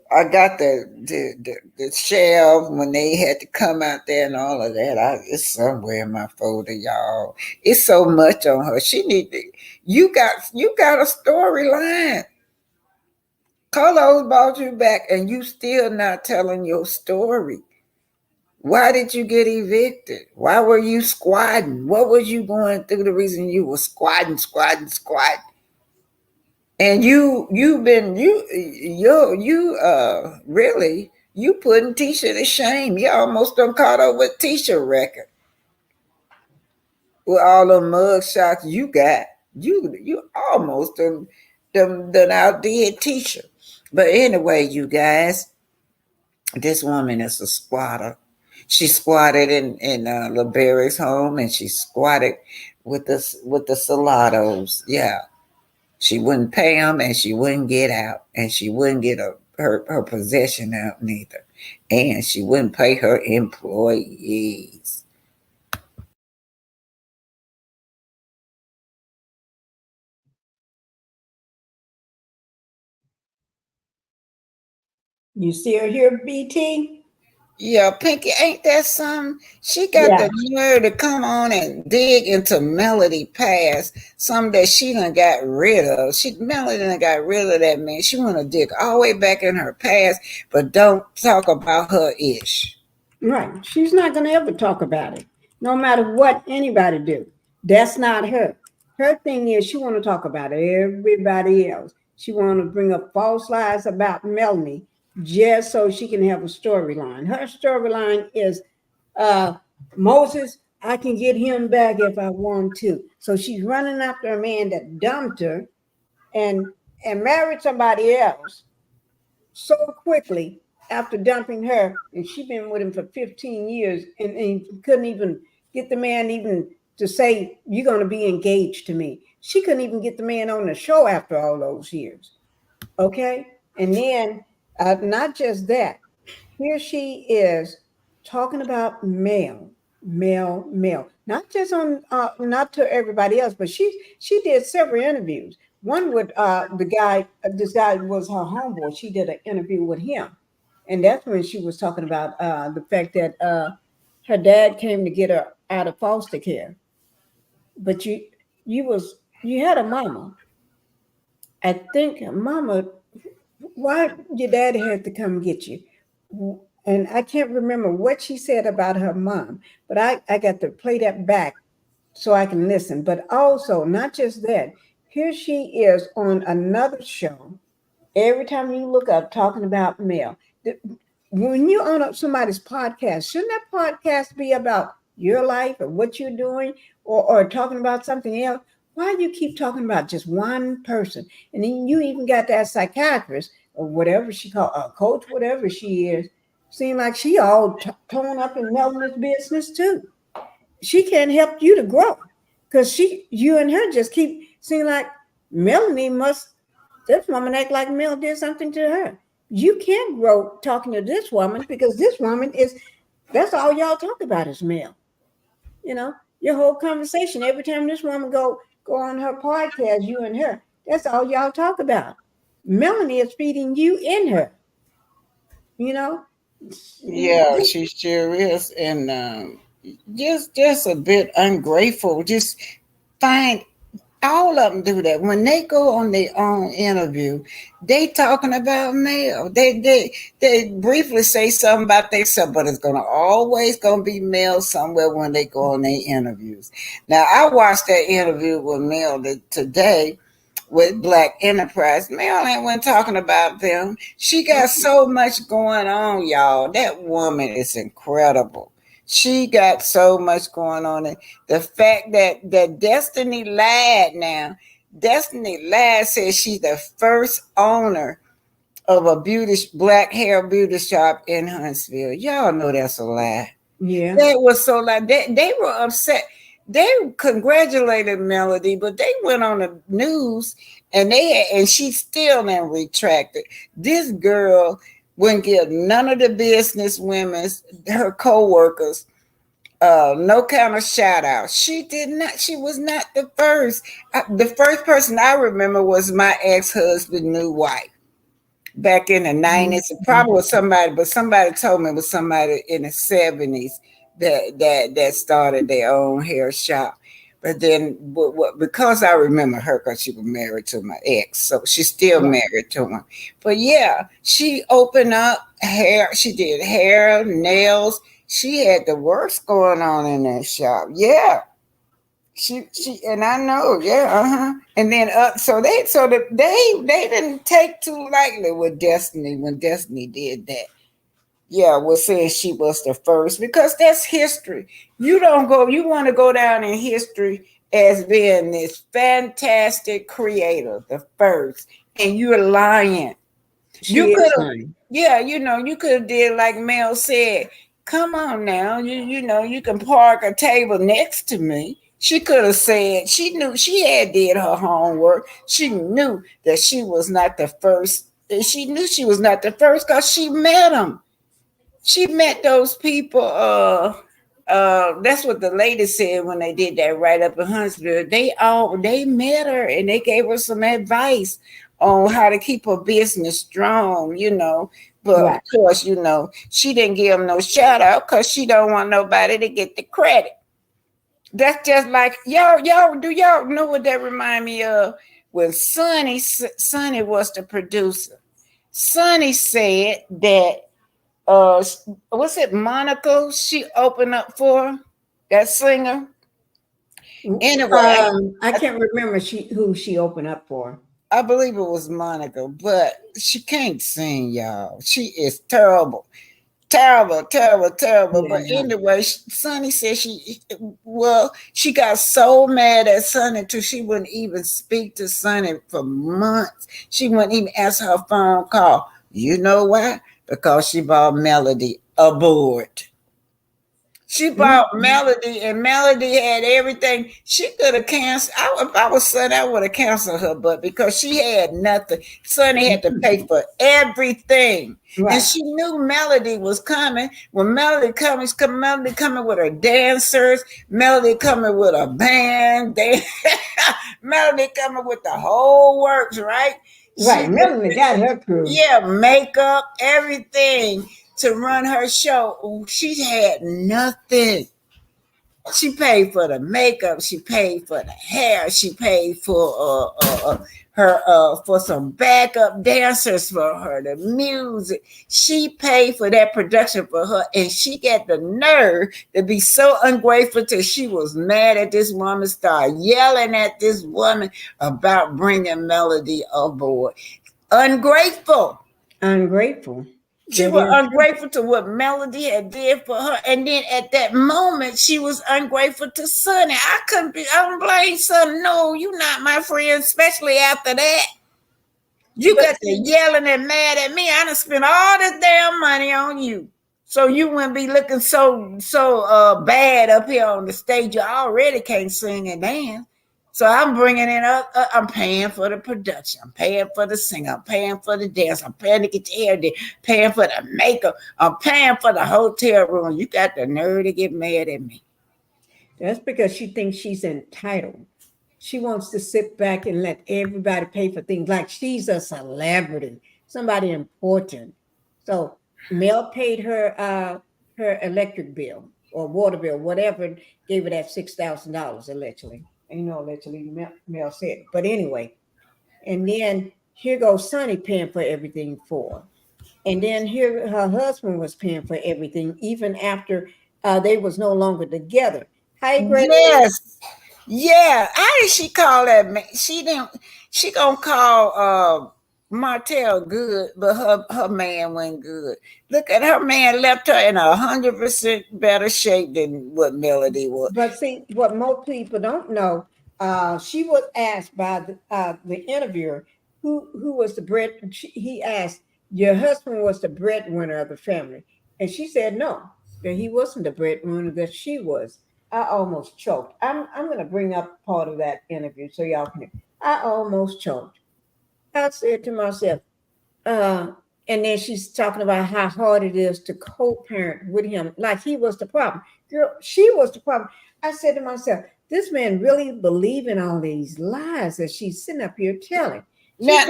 shell when they had to come out there and all of that. It's somewhere in my folder, y'all. It's so much on her. She need to. You got a storyline. Carlos brought you back, and you still not telling your story. Why did you get evicted? Why were you squatting? What was you going through? The reason you were squatting? And really you putting Tisha to shame. You almost done caught up with Tisha record with all the mug shots you got. You almost done outdid Tisha. But anyway, you guys, this woman is a squatter. She squatted in LeBerry's home, and she squatted with the Salatos. Yeah. She wouldn't pay them, and she wouldn't get out, and she wouldn't get her possession out neither, and she wouldn't pay her employees. You see her here, BT? Yeah, Pinky, ain't that something? She got the nerve to come on and dig into Melody past, something that she done got rid of. Melody done got rid of that man. She want to dig all the way back in her past, but don't talk about her ish. Right. She's not going to ever talk about it, no matter what anybody do. That's not her. Her thing is she want to talk about everybody else. She want to bring up false lies about Melanie just so she can have a storyline. Her storyline is Moses, I can get him back if I want to. So she's running after a man that dumped her and married somebody else so quickly after dumping her, and she'd been with him for 15 years and couldn't even get the man even to say, you're going to be engaged to me. She couldn't even get the man on the show after all those years. Okay? And then, not just that, here she is talking about male. Not just on, not to everybody else, but she did several interviews. One with this guy was her homeboy. She did an interview with him. And that's when she was talking about the fact that her dad came to get her out of foster care. But you had a mama. I think mama, why your daddy had to come get you? And I can't remember what she said about her mom, but I got to play that back so I can listen. But also, not just that, here she is on another show. Every time you look up talking about Mel, when you own up somebody's podcast, shouldn't that podcast be about your life or what you're doing or talking about something else? Why do you keep talking about just one person? And then you even got that psychiatrist or whatever she called, a coach, whatever she is. seem like she all torn up in Melanie's business too. She can't help you to grow because you and her just keep seeing like Melanie must. This woman act like Mel did something to her. You can't grow talking to this woman because this woman is. That's all y'all talk about is Mel. You know, your whole conversation every time this woman go on her podcast, you and her. That's all y'all talk about. Melanie is feeding you in her. You know, Yeah, she sure is, and just a bit ungrateful. Just find all of them do that when they go on their own interview. They talking about male. They briefly say something about themselves, but it's gonna be male somewhere when they go on their interviews. Now I watched that interview with Mel today with Black Enterprise. Mel ain't went talking about them. She got so much going on, y'all. That woman is incredible. She got so much going on. And the fact that Destiny lied now, Destiny lied says she's the first owner of a black hair beauty shop in Huntsville. Y'all know that's a lie. yeah. That was so like they were upset. They congratulated Melody, but they went on the news and she still didn't retract it. This girl wouldn't give none of the business women's her co-workers no kind of shout out. She did not. She was not the first. The first person I remember was my ex-husband's new wife back in the 90s. It probably was somebody, but somebody told me it was somebody in the 70s that started their own hair shop. But then, because I remember her, because she was married to my ex, so she's still married to him. But yeah, she opened up hair. She did hair, nails. She had the worst going on in that shop. Yeah. She and I know, yeah, and then they didn't take too lightly with Destiny when Destiny did that. Yeah, was saying she was the first because that's history. You want to go down in history as being this fantastic creator, the first, and you're lying. You could have, yeah, you could have did like Mel said. Come on now, you can park a table next to me. She could have said she knew she had did her homework. She knew that she was not the first. She knew she was not the first because she met them. She met those people. That's what the lady said when they did that right up in Huntsville. They met her and they gave her some advice on how to keep her business strong. But of course, she didn't give them no shout out because she don't want nobody to get the credit. That's just like y'all. Do y'all know what that remind me of? When Sonny was the producer. Sonny said that what's it, Monica? She opened up for that singer. Anyway, I can't remember who she opened up for. I believe it was Monica, but she can't sing, y'all. She is terrible. Terrible. Yeah, but anyway, Sonny said she got so mad at Sonny till she wouldn't even speak to Sonny for months. She wouldn't even answer her phone call. You know why? Because she bought Melody a board. She bought Melody, and Melody had everything. She could have canceled. If I was Sonny, I would have canceled her, but because she had nothing, Sonny had to pay for everything. Right. And she knew Melody was coming. When Melody coming with her dancers, Melody coming with a band, Melody coming with the whole works, right? Right, Melody got her crew. Yeah, makeup, everything. To run her show, she had nothing. She paid for the makeup, she paid for the hair, she paid for her for some backup dancers for her, the music. She paid for that production for her, and she got the nerve to be so ungrateful till she was mad at this woman, started yelling at this woman about bringing Melody aboard. Ungrateful. She was ungrateful to what Melody had did for her. And then at that moment, she was ungrateful to Sonny. I don't blame Sonny. No, you're not my friend, especially after that. You got to yelling and mad at me. I done spent all this damn money on you. So you wouldn't be looking so bad up here on the stage. You already can't sing and dance. So I'm bringing it up. I'm paying for the production. I'm paying for the singer. I'm paying for the dance. I'm paying to get your hair done. Paying for the makeup. I'm paying for the hotel room. You got the nerve to get mad at me. That's because she thinks she's entitled. She wants to sit back and let everybody pay for things like she's a celebrity, somebody important. So Mel paid her electric bill or water bill, whatever, gave her that $6,000 allegedly. And allegedly Mel said. But anyway, and then here goes Sonny paying for everything for her. And then here her husband was paying for everything, even after they was no longer together. Hi, Gregory. Yes. Yeah. How did she call that man? She didn't. She gonna call Martell good, but her man went good. Look at her man left her in 100% better shape than what Melody was. But see, what most people don't know, she was asked by the interviewer who was the bread. He asked, "Your husband was the breadwinner of the family," and she said no, that he wasn't the breadwinner, that she was. I almost choked. I'm going to bring up part of that interview so y'all can. I almost choked. I said to myself, uh, and then she's talking about how hard it is to co-parent with him, like he was the problem. Girl, she was the problem. I said to myself, this man really believe in all these lies that she's sitting up here telling. Now,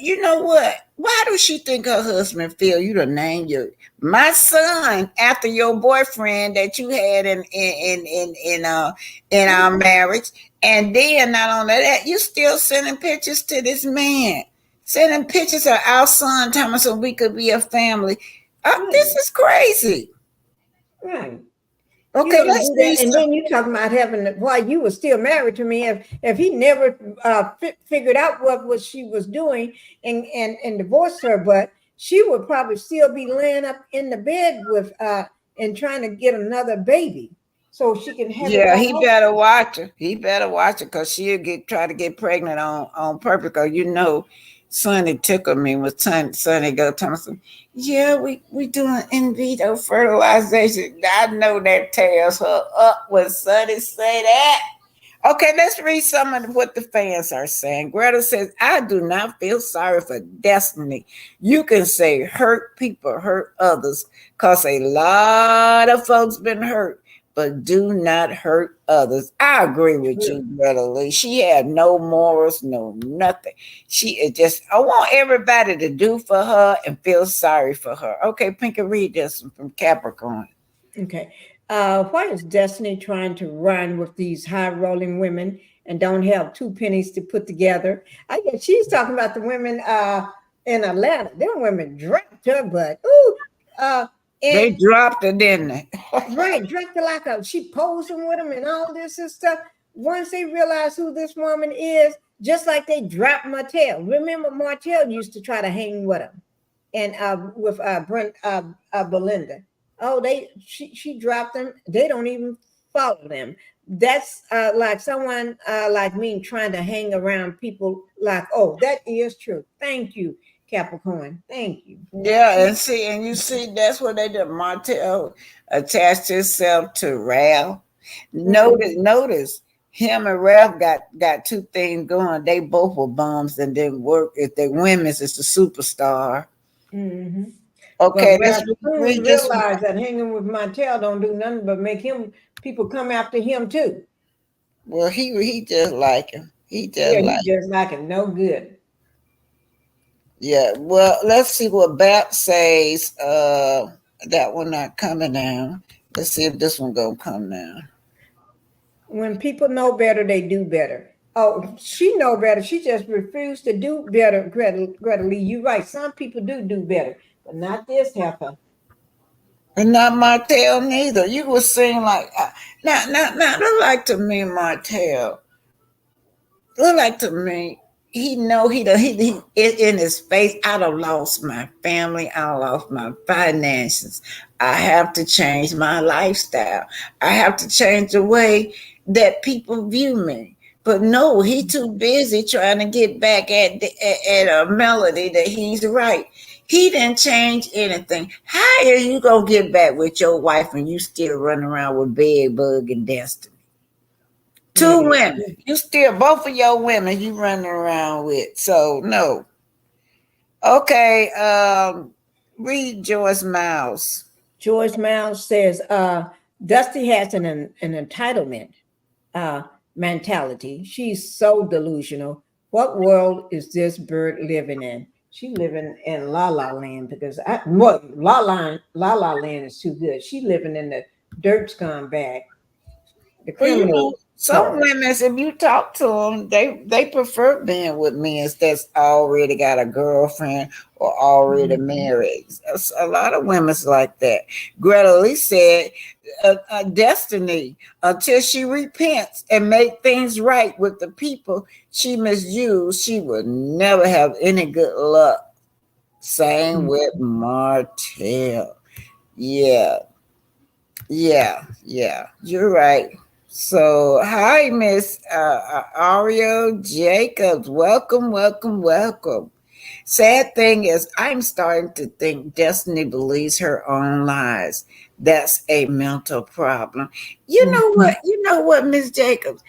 you know what? Why does she think her husband feel you to name my son after your boyfriend that you had in our marriage? And then not only that, you still sending pictures to this man, sending pictures of our son, telling us so we could be a family. This is crazy. Right. Okay, let's do that. And then you talking about having while you were still married to me. If he never figured out what she was doing and divorced her, but she would probably still be laying up in the bed with and trying to get another baby so she can have. Yeah, he better watch her. He better watch her because she'll try to get pregnant on purpose. Because Sonny tickled me with Sonny go tell me, yeah, we doing in vitro fertilization. I know that tears her up when Sonny say that. Okay, let's read some of what the fans are saying. Greta says, I do not feel sorry for Destiny. You can say hurt people hurt others because a lot of folks been hurt, but do not hurt others. I agree with you, Greta Lee. She had no morals, no nothing. She is just, I want everybody to do for her and feel sorry for her. Okay, Pinky, read this one from Capricorn. Okay. Why is Destiny trying to run with these high rolling women and don't have two pennies to put together? I guess she's talking about the women in Atlanta. Them women dropped her butt. Ooh, they dropped her, didn't they? Right, dropped her like she posing with them and all this and stuff. Once they realize who this woman is, just like they dropped Martell. Remember, Martell used to try to hang with them, and with Brent Belinda. Oh, she dropped them. They don't even follow them. That's like someone like me trying to hang around people like, oh, that is true. Thank you, Capricorn. Thank you. Yeah, and you see, that's what they did. Martell attached himself to Ralph. Notice him and Ralph got two things going. They both were bums and didn't work. If they women's, it's the superstar. Mm-hmm. Okay, let's realize that hanging with Martell don't do nothing but make people come after him too. Well, he just like him. He just like him. No good. Yeah. Well, let's see what Bap says. That one not coming down. Let's see if this one gonna come down. When people know better, they do better. Oh, she know better. She just refused to do better, Greta Lee. You're right. Some people do better, but not this heifer. And not Martell neither. You were saying like, now, look like to me, Martell. Look like to me, he in his face. I done lost my family. I lost my finances. I have to change my lifestyle. I have to change the way that people view me. But no, he too busy trying to get back at a Melody that he's right. He didn't change anything. How are you gonna get back with your wife and you still running around with Bedbug and Destiny? Two Yeah. women. You still both of your women you running around with. So no. Okay, read Joyce Miles. George Miles says, Dusty has an entitlement mentality. She's so delusional. What world is this bird living in? She living in La La Land because La La Land is too good. She living in the dirt scumbag, the Well, you know, criminal some part. women, if you talk to them, they prefer being with men that's already got a girlfriend or already Mhm. married. A lot of women's like that. Greta Lee said, "Destiny until she repents and make things right with the people she misused, she will never have any good luck." Same with Martell. Yeah, yeah, you're right. So, hi, Miss Ario Jacobs. Welcome, welcome, welcome. Sad thing is, I'm starting to think Destiny believes her own lies. That's a mental problem. You know what? Mhm. You know what, Miss Jacobs?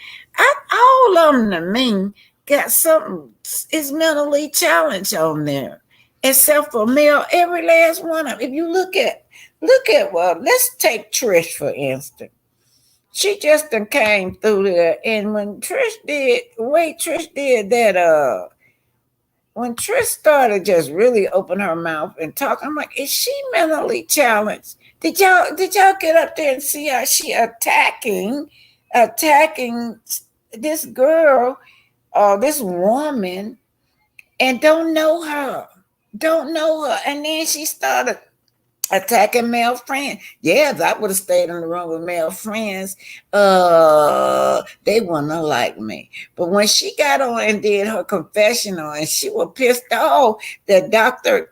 All of them to me got something is mentally challenged on there, except for Mel. Every last one of them. If you look at well, let's take Trish for instance. She just done came through there, and when Trish did, the way Trish did that, when Trish started just really open her mouth and talk, I'm like, is she mentally challenged? Did y'all get up there and see how she attacking this girl or this woman and don't know her, and then she started attacking male friends. Yeah, if I would have stayed in the room with male friends, they wouldn't have liked me. But when she got on and did her confessional and she was pissed off that Dr.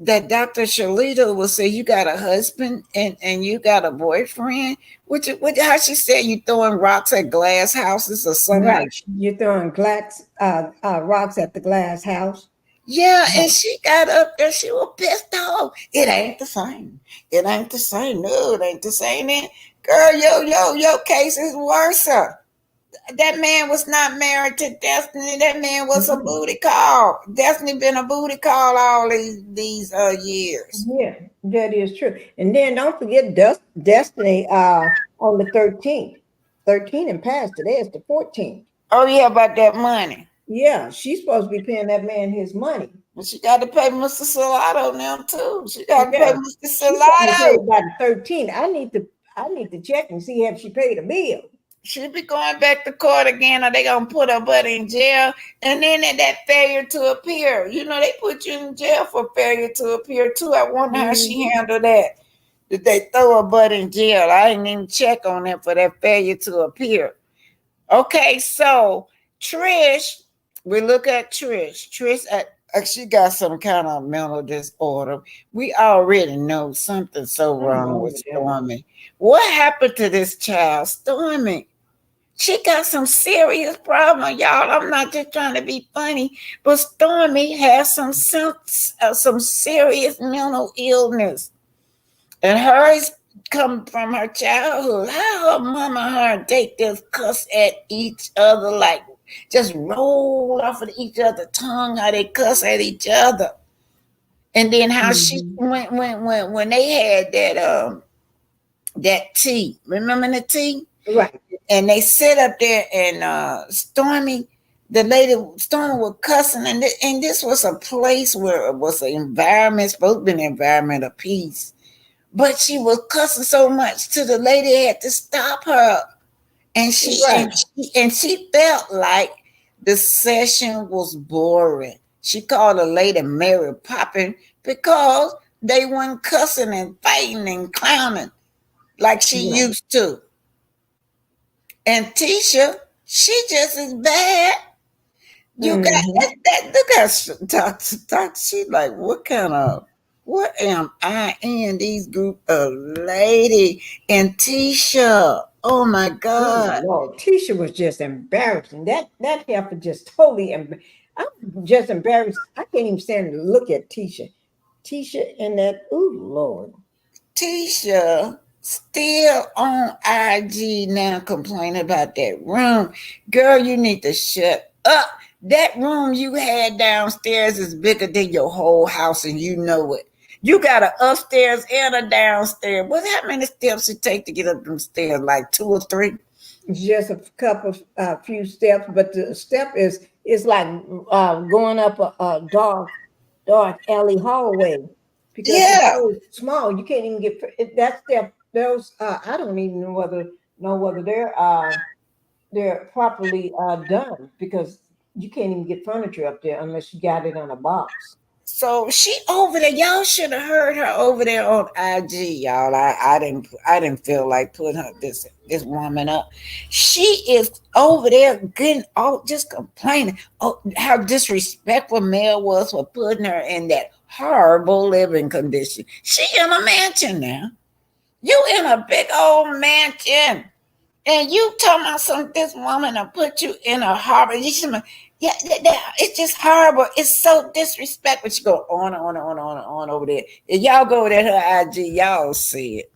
Shalita will say you got a husband and you got a boyfriend, which how she said you throwing rocks at glass houses or something like. Right. You're throwing rocks at the glass house. Yeah, and Right. she got up there. She was pissed off. It ain't the same. It ain't the same. No, it ain't the same. Then, girl, your case is worse. That man was not married to Destiny. That man was a Mhm. booty call. Destiny been a booty call all these years. Yeah, that is true. And then don't forget Destiny on the 13th. 13 and past today is the 14th. Oh yeah, about that money. Yeah, she's supposed to be paying that man his money. But she got to pay Mr. Salato now too. She got to pay Yeah, Mr. she's supposed to be Salato. paid by the 13th. I need to check and see if she paid a bill. She'll be going back to court again, or they gonna put her butt in jail. And then that failure to appear, they put you in jail for failure to appear too. I wonder how she Mhm. handled that. Did they throw her butt in jail? I didn't even check on that for that failure to appear. Okay, so Trish, we look at Trish. Trish, she got some kind of mental disorder. We already know something so Something wrong wrong with with that. Stormy. What happened to this child, Stormy? She got some serious problem, y'all. I'm not just trying to be funny, but Stormy has some serious mental illness, and hers come from her childhood. How her mama and her they just cuss at each other, like just roll off of each other tongue. How they cuss at each other, and then how she Mhm. when they had that tea. Remember the tea? Right. And they sit up there and Stormy, the lady Stormy was cussing, and this was a place where it was an environment supposed to be an environment of peace, but she was cussing so much to the lady had to stop her, and Right. she felt like the session was boring. She called the lady Mary Poppin because they weren't cussing and fighting and clowning like she Right. used to. And Tisha, she just as bad. You got Hmm. that look at talk. She like, what am I in these group of lady and Tisha? Oh my Oh God. Lord, Tisha was just embarrassing. That heifer just totally. I'm just embarrassed. I can't even stand to look at Tisha. Tisha and that, ooh, Lord. Tisha still on IG now complaining about that room. Girl, you need to shut up. That room you had downstairs is bigger than your whole house, and you know it. You got an upstairs and a downstairs. What? How many steps it take to get up them stairs? Like 2 or 3? Just a couple, few steps, but the step is like going up a dark alley hallway because it's Yeah. so small. You can't even get that step. Those I don't even know whether they're properly done because you can't even get furniture up there unless you got it on a box. So she over there. Y'all should have heard her over there on IG, y'all. I didn't feel like putting this woman up. She is over there getting just complaining. Oh, how disrespectful Mel was for putting her in that horrible living condition. She in a mansion now. You in a big old mansion. And you talking about this woman to put you in a harbor. Yeah, it's just horrible. It's so disrespectful. She go on and on and on and on and on over there. If y'all go over there to her IG, y'all see it.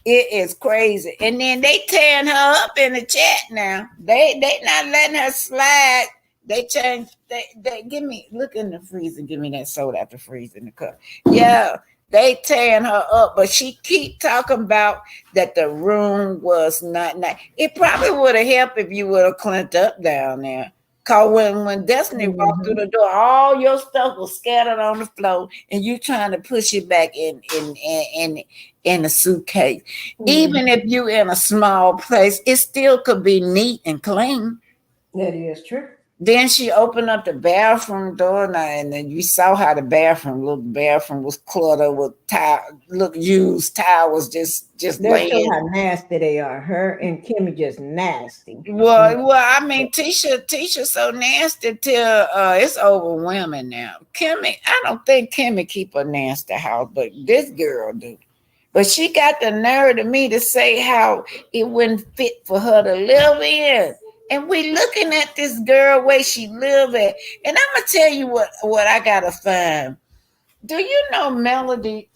It is crazy. And then they tearing her up in the chat now. They not letting her slide. They changed. They give me look in the freezer. Give me that soda out the freezer in the cup. Yeah, they tearing her up, but she keep talking about that the room was not nice. It probably would have helped if you would have cleaned up down there. Cause when Destiny walked through the door, all your stuff was scattered on the floor, and you trying to push it back in a suitcase. Even if you in a small place, it still could be neat and clean. That is true. Then she opened up the bathroom door, and then you saw how the bathroom looked. The bathroom was cluttered with used towels just That laying. shows how nasty they are. Her and Kimmy just nasty. Well, I mean, Tisha so nasty till it's overwhelming now. Kimmy, I don't think Kimmy keep a nasty house, but this girl do. But she got the nerve to me to say how it wouldn't fit for her to live in. And we looking at this girl where she live at. And I'm gonna tell you what I gotta find. Do you know Melody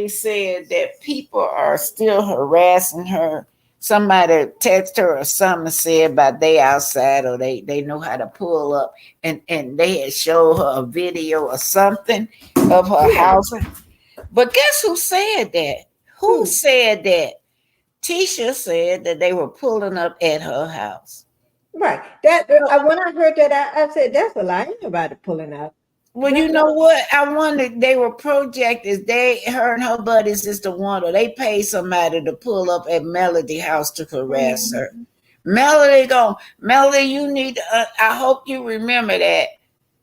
said that people are still harassing her? Somebody text her or something said about they outside or they know how to pull up and they had showed her a video or something of her house. But guess who said that? Who said that? Tisha said that they were pulling up at her house. Right. That when I heard that, I said that's a lie. Ain't nobody pulling up. Well, you know what? I wondered they were projectors. Her and her buddies is the one, or they paid somebody to pull up at Melody house to harass her. Melody, you need to, I hope you remember that.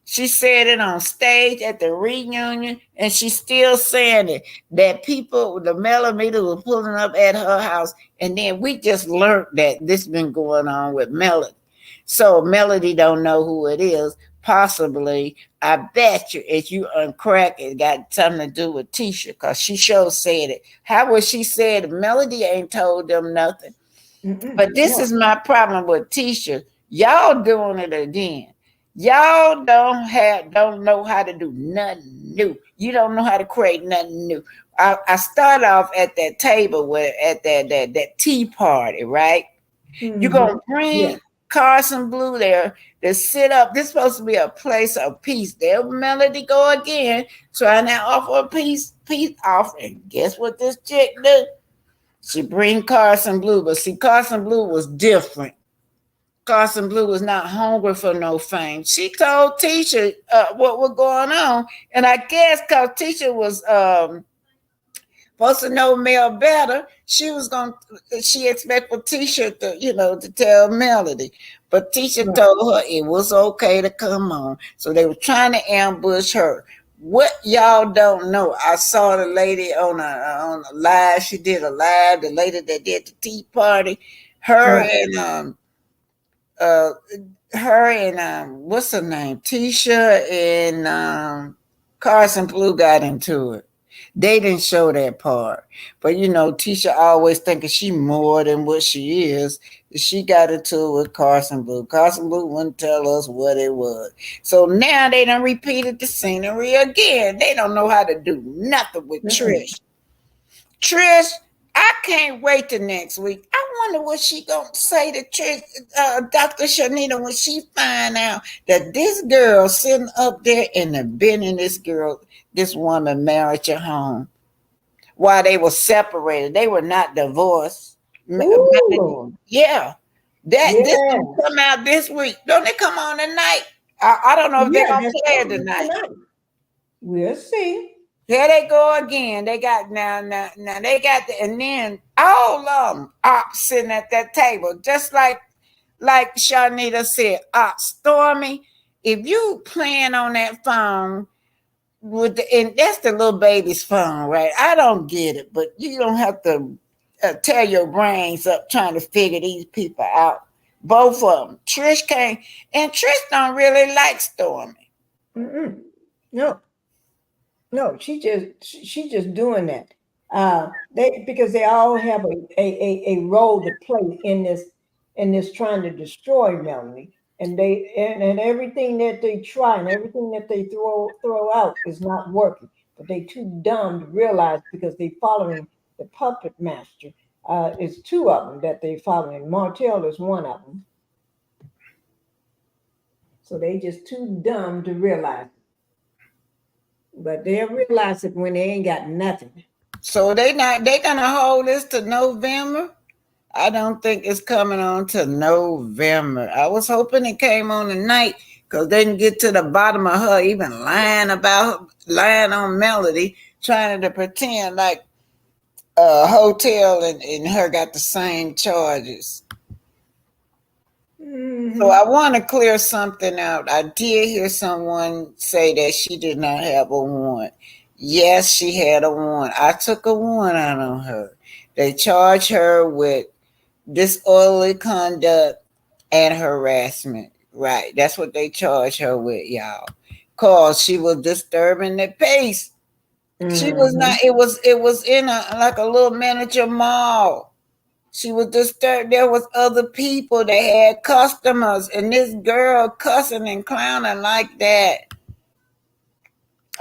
She said it on stage at the reunion, and she's still saying it. That people, the Melody were pulling up at her house, and then we just learned that this been going on with Melody. So Melody don't know who it is. Possibly, I bet you, if you uncrack it, got something to do with Tisha, because she sure said it. How would she say it? Melody ain't told them nothing. But this is my problem with Tisha. Y'all doing it again. Y'all don't know how to do nothing new. You don't know how to create nothing new. I start off at that table at that tea party, right? You're gonna bring Carson Blue there to sit up. This is supposed to be a place of peace. There Melody go again, trying to offer a peace offering. Guess what this chick do? She bring Carson Blue, but see, Carson Blue was different. Carson Blue was not hungry for no fame. She told Tisha what was going on, and I guess because Tisha was supposed to know Mel better, she expected for Tisha to tell Melody, but Tisha told her it was okay to come on. So they were trying to ambush her. What y'all don't know, I saw the lady on a live. She did a live. The lady that did the tea party, her and what's her name, Tisha and Carson Blue got into it. They didn't show that part. But Tisha always thinking she more than what she is. She got into it with Carson Blue. Carson Blue wouldn't tell us what it was. So now they done repeated the scenery again. They don't know how to do nothing with Trish. Trish, I can't wait till next week. I wonder what she gonna say to Trish, Dr. Shanita, when she find out that this girl sitting up there in the bed in this woman marriage at home while they were separated. They were not divorced. Ooh. Yeah. This will come out this week. Don't it come on tonight? I don't know if they're gonna play it tonight. We'll see. Here they go again. They got now they got and then all of them are sitting at that table, just like Shanita said. Stormy, if you playing on that phone and that's the little baby's phone, right? I don't get it, but you don't have to tear your brains up trying to figure these people out. Both of them. Trish came, and Trish don't really like Stormy. No, she just doing that. Because they all have a role to play in this trying to destroy MaDonni, and everything that they try and everything that they throw out is not working. But they too dumb to realize because they following the puppet master. It's two of them that they following. Martell is one of them. So they just too dumb to realize it. But they'll realize it when they ain't got nothing. So they gonna hold this to November? I don't think it's coming on to November. I was hoping it came on tonight because they didn't get to the bottom of her even lying on Melody, trying to pretend like Hotel and her got the same charges. So I want to clear something out. I did hear someone say that she did not have a warrant. Yes, she had a warrant. I took a warrant out on her. They charged her with disorderly conduct and harassment. Right. That's what they charged her with, y'all. Cause she was disturbing the peace. She was not, it was in like a little miniature mall. She was disturbed. There was other people that had customers, and this girl cussing and clowning like that.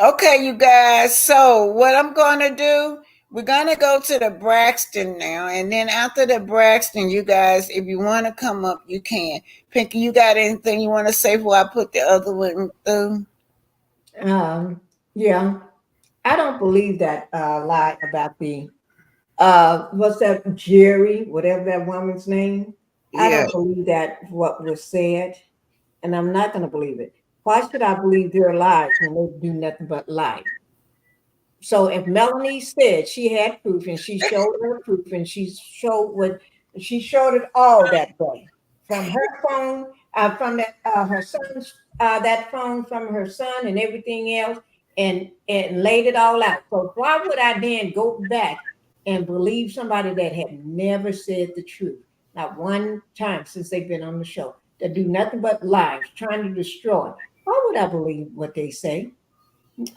Okay, you guys. So what I'm going to do, we're going to go to the Braxton now. And then after the Braxton, you guys, if you want to come up, you can. Pinky, you got anything you want to say before I put the other one through? Yeah. I don't believe that lie about the what's that, Gerri, whatever that woman's name. Yeah. I don't believe that what was said, and I'm not going to believe it. Why should I believe their lies when they do nothing but lie? So if MaDonni said she had proof and she showed her proof and she showed it all that day from her phone, from that her son's that phone from her son and everything else, and laid it all out. So why would I then go back and believe somebody that had never said the truth, not one time since they've been on the show, that do nothing but lies, trying to destroy? Why would I believe what they say?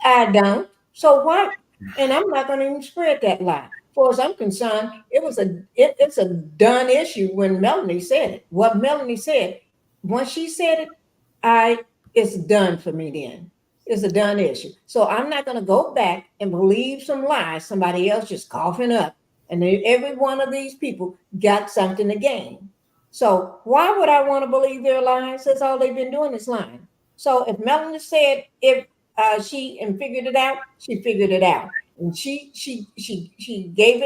I don't. So what? And I'm not going to even spread that lie. As far as I'm concerned, it's a done issue when MaDonni said it. What MaDonni said, once she said it, it's done for me then. It's a done issue. So I'm not going to go back and believe some lies somebody else just coughing up. And every one of these people got something to gain. So why would I want to believe their lies? That's all they've been doing is lying. So if MaDonni said she figured it out, she figured it out. And she gave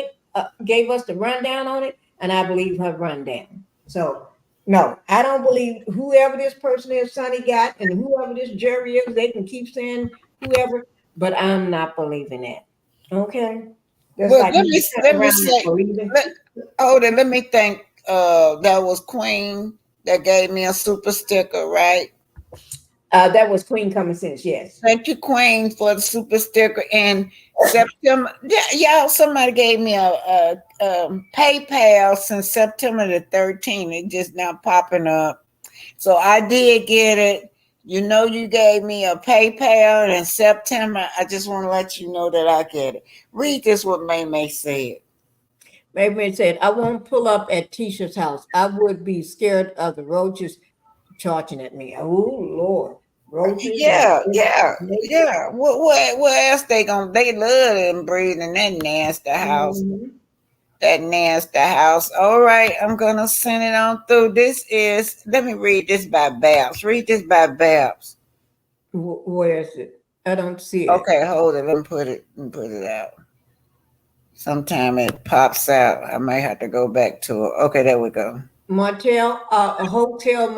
us the rundown on it, and I believe her rundown. So no, I don't believe whoever this person is, Sonny got, and whoever this Gerri is, they can keep saying whoever, but I'm not believing that. Okay. That's well, like let me say, let me think. That was Queen that gave me a super sticker, right? That was Queen Common Sense, yes. Thank you, Queen, for the super sticker. In September, y'all, somebody gave me a PayPal since September the 13th. It just now popping up. So I did get it. You know, you gave me a PayPal in September. I just want to let you know that I get it. Read this what May said. Maybe said, I won't pull up at Tisha's house. I would be scared of the roaches charging at me. Oh, Lord. Roaches and Yeah, yeah, yeah. What else they gonna? They love them breathing that nasty house. Mhm. That nasty house. All right, I'm gonna send it on through. This is. Let me read this by Babs. Read this by Babs. Where is it? I don't see it. Okay, hold it. Let me put it. Let me put it out. Sometime it pops out. I might have to go back to it. Okay, there we go. Martell, a hotel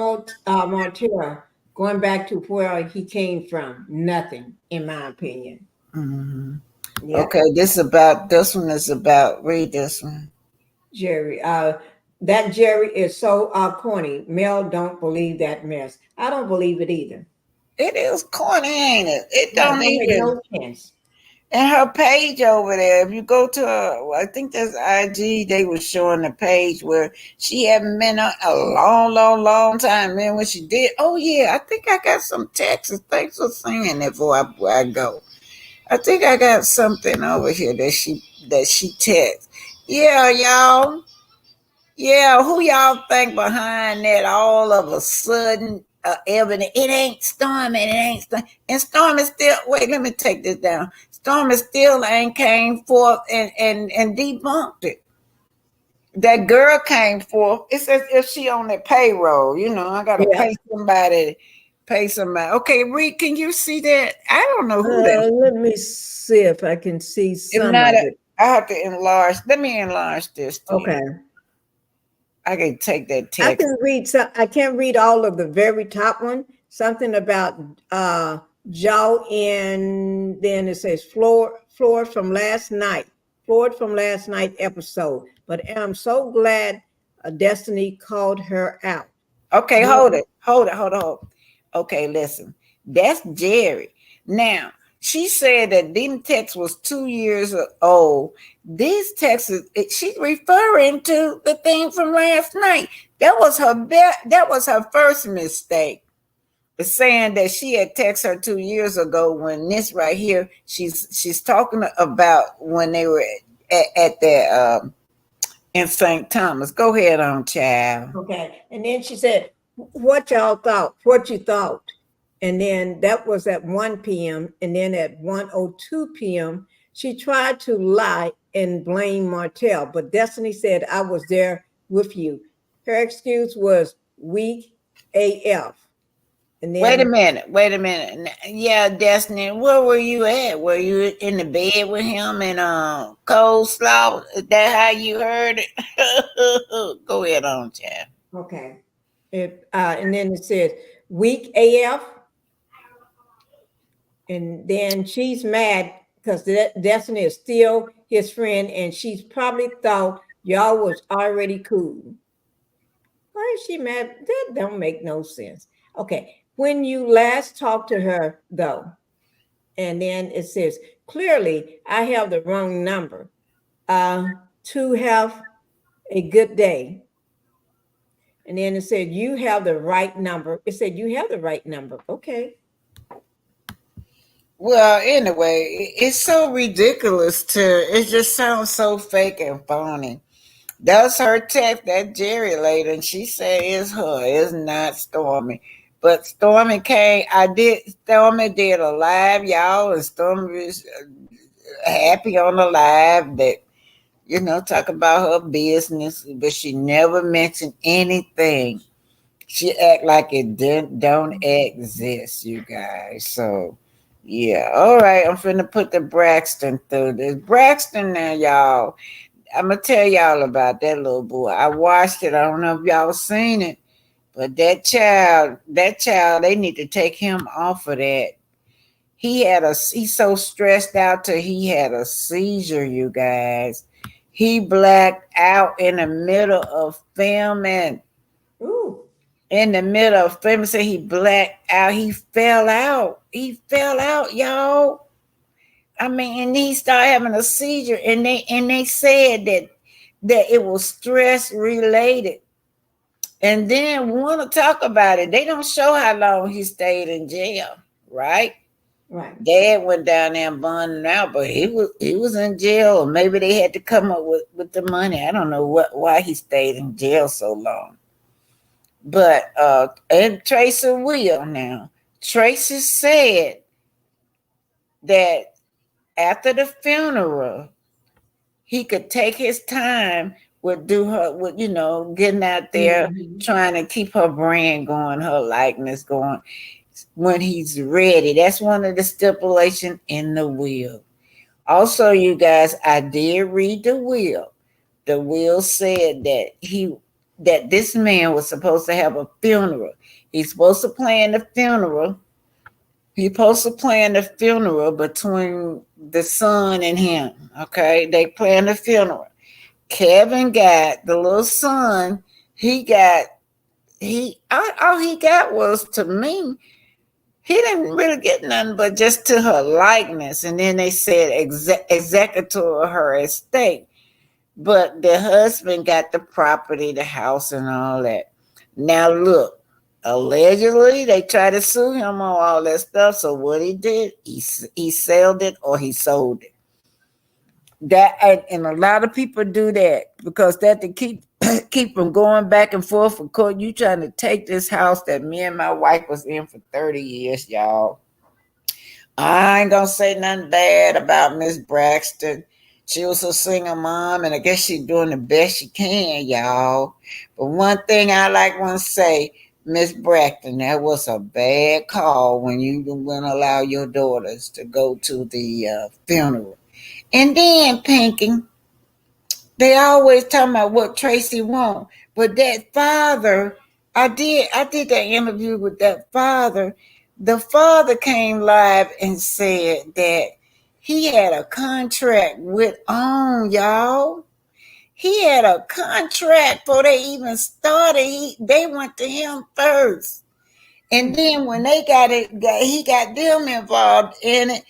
Martell, going back to where he came from. Nothing, in my opinion. Hmm. Yeah, Okay, this one is about. Read this one. Gerri. That Gerri is so corny. Mel don't believe that mess. I don't believe it either. It is corny, ain't it? It No, it don't don't make even. no sense. And her page over there, if you go to her, well, I think that's IG, they were showing the page where she hadn't been a long, long, long time. Then when she did, oh yeah, I think I got some texts. Thanks for saying that before I go. I think I got something over here that she texts. Yeah, y'all. Yeah, who y'all think behind that all of a sudden evidence? It ain't Storm and it ain't Storm. And Storm is still, wait, let me take this down. Storm is still ain't came forth and debunked it. That girl came forth. It's as if she on the payroll. You know, I got to Yeah. pay somebody. Okay, Reed, can you see that? I don't know who that is. Let me see if I can see If some not, of it. I have to enlarge. Let me enlarge this to you. Okay. I can take that I text. can read some. I can't read all of the very top one. Something about jaw, and then it says floor from last night, floored from last night episode. But I'm so glad Destiny called her out. Okay, Yeah. hold it. Okay, listen. That's Gerri. Now, she said that them text was 2 years old. This text she's referring to the thing from last night. That was her first mistake. Saying that she had texted her 2 years ago when this right here, she's talking about when they were at the in St. Thomas. Go ahead on, child. Okay. And then she said, what y'all thought, what you thought. And then that was at 1 p.m. And then at 1:02 p.m., she tried to lie and blame Martell. But Destiny said, I was there with you. Her excuse was weak AF. And Wait a then, minute. Wait a minute. Yeah, Destiny, where were you at? Were you in the bed with him and coleslaw? Is that how you heard it? Go ahead on, child. okay. And then it says weak AF. And then she's mad because Destiny is still his friend, and she's probably thought y'all was already cool. Why is she mad? That don't make no sense. Okay, when you last talked to her, though, and then it says clearly I have the wrong number. To have a good day. And then it said you have the right number. It said you have the right number. Okay. Well, anyway, it's so ridiculous to. It just sounds so fake and phony. That's her text, that Gerri lady, and she said it's her. It's not Stormy. But Stormy came. Stormy did a live, y'all, and Stormy was happy on the live that talk about her business, but she never mentioned anything. She act like it didn't don't exist, you guys. So yeah, all right. I'm finna put the Braxton through this. Braxton now, y'all. I'm gonna tell y'all about that little boy. I watched it. I don't know if y'all seen it, but that child, they need to take him off of that. He's so stressed out till he had a seizure, you guys. He blacked out in the middle of filming. Ooh. In the middle of filming, so he blacked out. He fell out. He fell out, y'all. I mean, and he started having a seizure, and they said that it was stress related. And then want to talk about it. They don't show how long he stayed in jail, right? Right. Dad went down there and bonded out, but he was in jail, or maybe they had to come up with the money. I don't know why he stayed in jail so long. But and Tracy will now. Tracy said that after the funeral, he could take his time with getting out there, trying to keep her brand going, her likeness going when he's ready. That's one of the stipulations in the will. Also, you guys, I did read the will. The will said that this man was supposed to have a funeral. He's supposed to plan the funeral. He's supposed to plan the funeral between the son and him. Okay, they planned the funeral. Kevin got the little son. All he got was, to me, he didn't really get nothing but just to her likeness. And then they said executor of her estate. But the husband got the property, the house, and all that. Now look, allegedly they tried to sue him on all that stuff. So what he did, he sold it or he sold it. That, and a lot of people do that because that to keep from going back and forth for court. You trying to take this house that me and my wife was in for 30 years, y'all. I ain't gonna say nothing bad about Miss Braxton. She was a single mom, and I guess she's doing the best she can, y'all. But one thing I want to say, Miss Braxton, that was a bad call when you wouldn't allow your daughters to go to the funeral. And then, Pinky, they always talking about what Tracy want, but that father, I did that interview with that father. The father came live and said that he had a contract with y'all. He had a contract before they even started. They went to him first. And then when they he got them involved in it.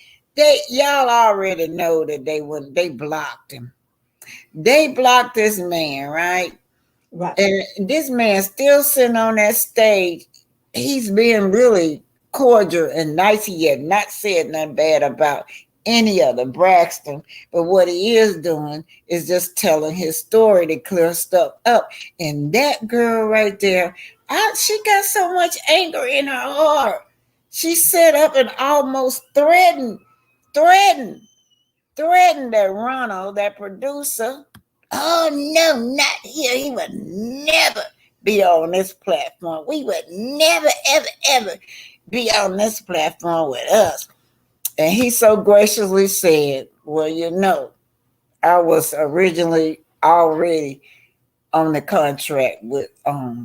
Y'all already know that they blocked him. They blocked this man, right? Right. And this man still sitting on that stage. He's being really cordial and nice. He had not said nothing bad about any other Braxton, but what he is doing is just telling his story to clear stuff up. And that girl right there, she got so much anger in her heart. She set up and almost threatened that Ronald, that producer. Oh no, not here. He would never be on this platform. We would never, ever, ever be on this platform with us. And he so graciously said, well, I was originally already on the contract with,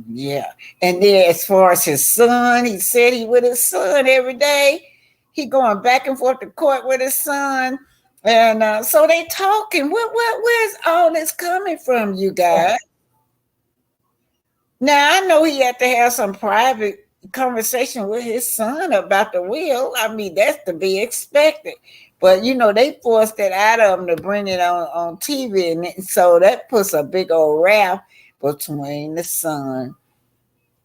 yeah. And then as far as his son, he said he with his son every day. He going back and forth to court with his son. And so they talking. Where's all this coming from, you guys? Now, I know he had to have some private conversation with his son about the will. I mean, that's to be expected. But, they forced it out of him to bring it on TV. And so that puts a big old rap between the son.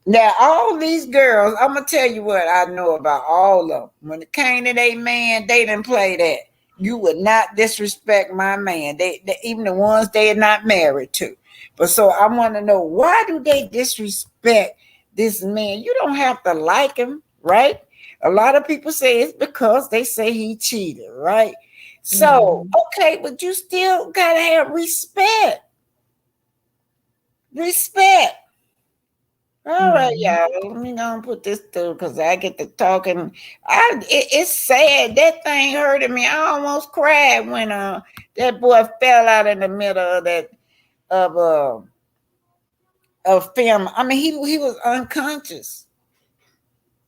Now, all these girls, I'm going to tell you what I know about all of them. When it came to their man, they didn't play that. You would not disrespect my man. They even the ones they are not married to. But so I want to know, why do they disrespect this man? You don't have to like him, right? A lot of people say it's because they say he cheated, right? So, okay, but you still got to have respect. Respect. All right, y'all. Let me go and put this through because I get to talking. It's sad. That thing hurted me. I almost cried when that boy fell out in the middle of that of film. I mean, he was unconscious.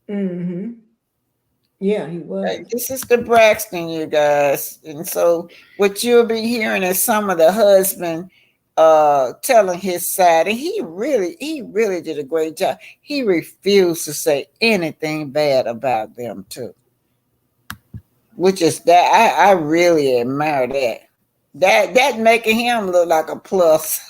Yeah, he was. This is the Braxton, you guys. And so what you'll be hearing is some of the husband telling his side, and he really did a great job. He refused to say anything bad about them too, which is that I really admire that making him look like a plus.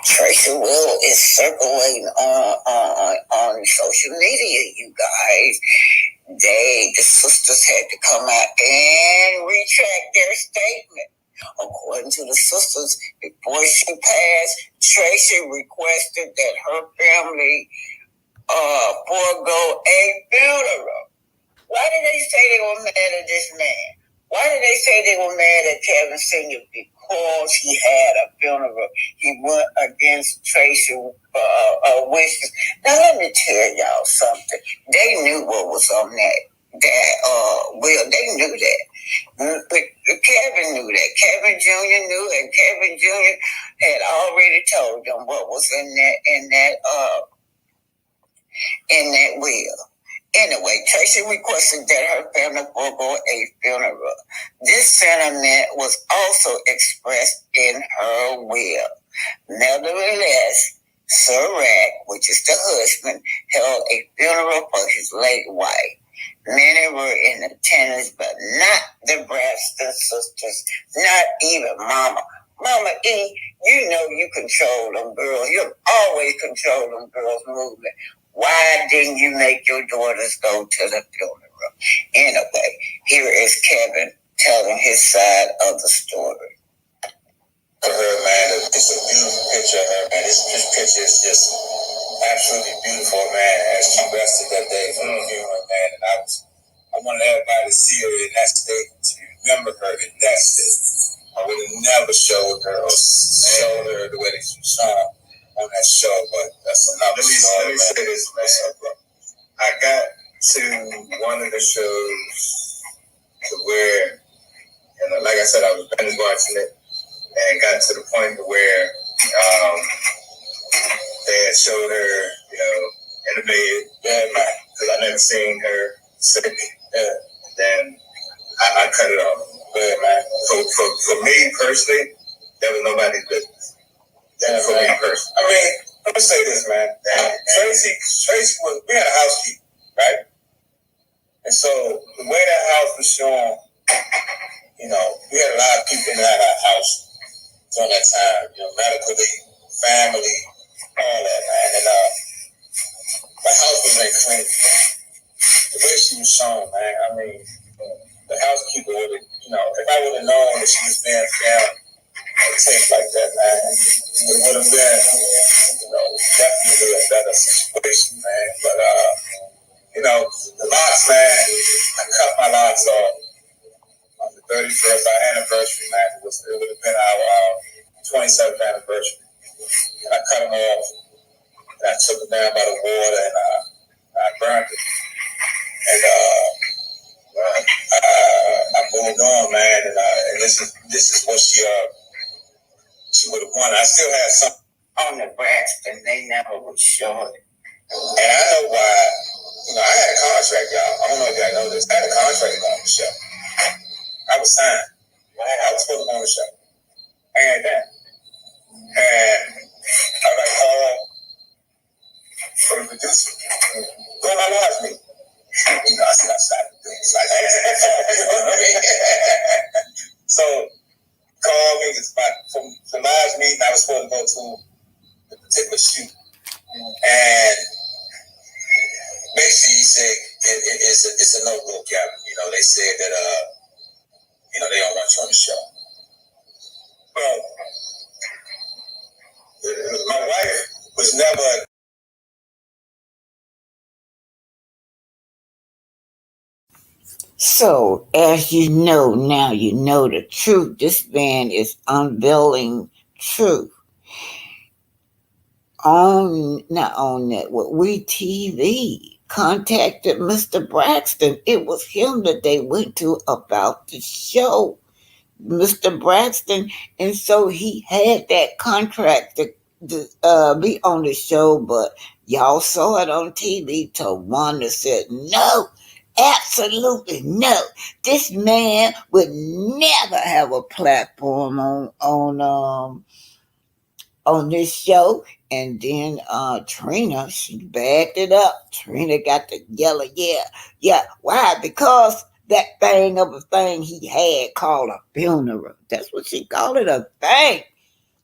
Tracy Will is circulating on social media, you guys. The sisters had to come out and retract their statement. According to the sisters, before she passed, Tracy requested that her family forego a funeral. Why did they say they were mad at this man? Why did they say they were mad at Kevin Sr.? Because he had a funeral. He went against Tracy's wishes. Now, let me tell y'all something. They knew what was on that will. They knew that. But Kevin knew that. Kevin Jr. knew, and Kevin Jr. had already told them what was in that will. Anyway, Tracy requested that her family forego a funeral. This sentiment was also expressed in her will. Nevertheless, Sir Rack, which is the husband, held a funeral for his late wife. Many were in attendance, but not the Braxton sisters, not even Mama. Mama E, you know you control them girls. You always control them girls' movement. Why didn't you make your daughters go to the funeral? Anyway, here is Kevin telling his side of the story. For her, man, it's a beautiful picture of her, man. This picture is just absolutely beautiful, man. As she rested that day from the funeral, man, and I wanted everybody to see her in that state, to remember her in that state. I would have never showed her the way that she shone on that show, but that's another story. Let me say this, man. I got to one of the shows to where, like I said, I was binge watching it, and got to the point where they had showed her, in the bed, because I never seen her sick. Then I cut it off. Good, man. For me personally, that was nobody's business. For me personally. I mean, let me say this, man. Tracy we had a housekeeper, right? And so the way that house was shown, we had a lot of people in that house during that time, medically, family, all that, man. And my house was like clean. The way she was shown, man, I mean, the housekeeper would have, if I would have known that she was being filmed on tape like that, man, it would have been, definitely a better situation, man. But, the locks, man, I cut my locks off on the 31st, our anniversary, man. It would have been our 27th anniversary. And I cut them off, and I took them down by the water, and I burned it. And I moved on, man, and this is what she would have wanted. I still had some on the Braxton. They never would show it. And I know why. I had a contract, y'all. I don't know if y'all know this. I had a contract on the show. I was signed. I was supposed to go on the show. I had that. And I got called from the producer. Go my lodge meeting. I said, I started doing this. So, called me from lodge meeting. I was supposed to go to the particular shoot. And basically, he said it's a no-go, Captain. They said that they don't want you on the show. Well, my wife was never. So, as you know now, you know the truth. This man is unveiling truth. Not on network, We TV contacted Mr. Braxton. It was him that they went to about the show, Mr. Braxton. And so he had that contract to be on the show, but y'all saw it on TV. Tawanda said, no, absolutely no. This man would never have a platform on this show. And then Trina, she backed it up. Trina got to yelling, yeah. Why? Because that thing of a thing he had called a funeral. That's what she called it, a thing.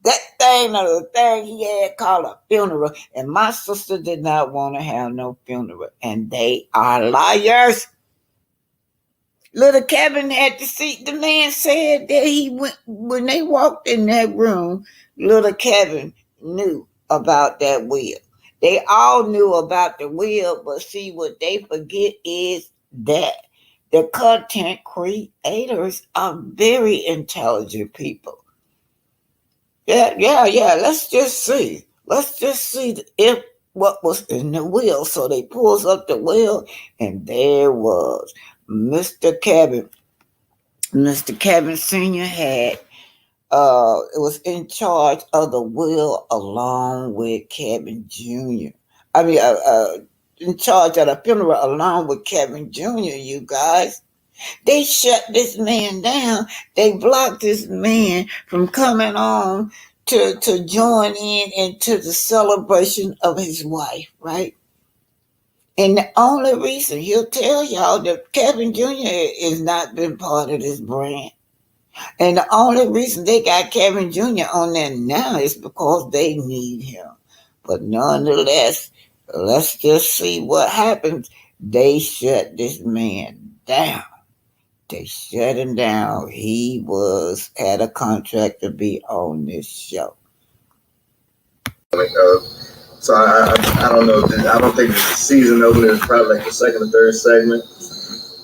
That thing of a thing he had called a funeral. And my sister did not want to have no funeral. And they are liars. Little Kevin had to see. The man said that he went when they walked in that room. Little Kevin knew about that will. They all knew about the will, but see what they forget is that the content creators are very intelligent people. Yeah. Let's just see if what was in the will. So they pulls up the will, and there was Mr. Kevin. Mr. Kevin Sr. had it was in charge of the will along with Kevin Jr. In charge of the funeral along with Kevin Jr., you guys. They shut this man down. They blocked this man from coming on to join into the celebration of his wife, right? And the only reason he'll tell y'all that Kevin Jr. has not been part of this brand. And the only reason they got Kevin Jr. on there now is because they need him. But nonetheless, let's just see what happens. They shut this man down. They shut him down. He had a contract to be on this show. So I don't know. I don't think the season opener is probably like the second or third segment.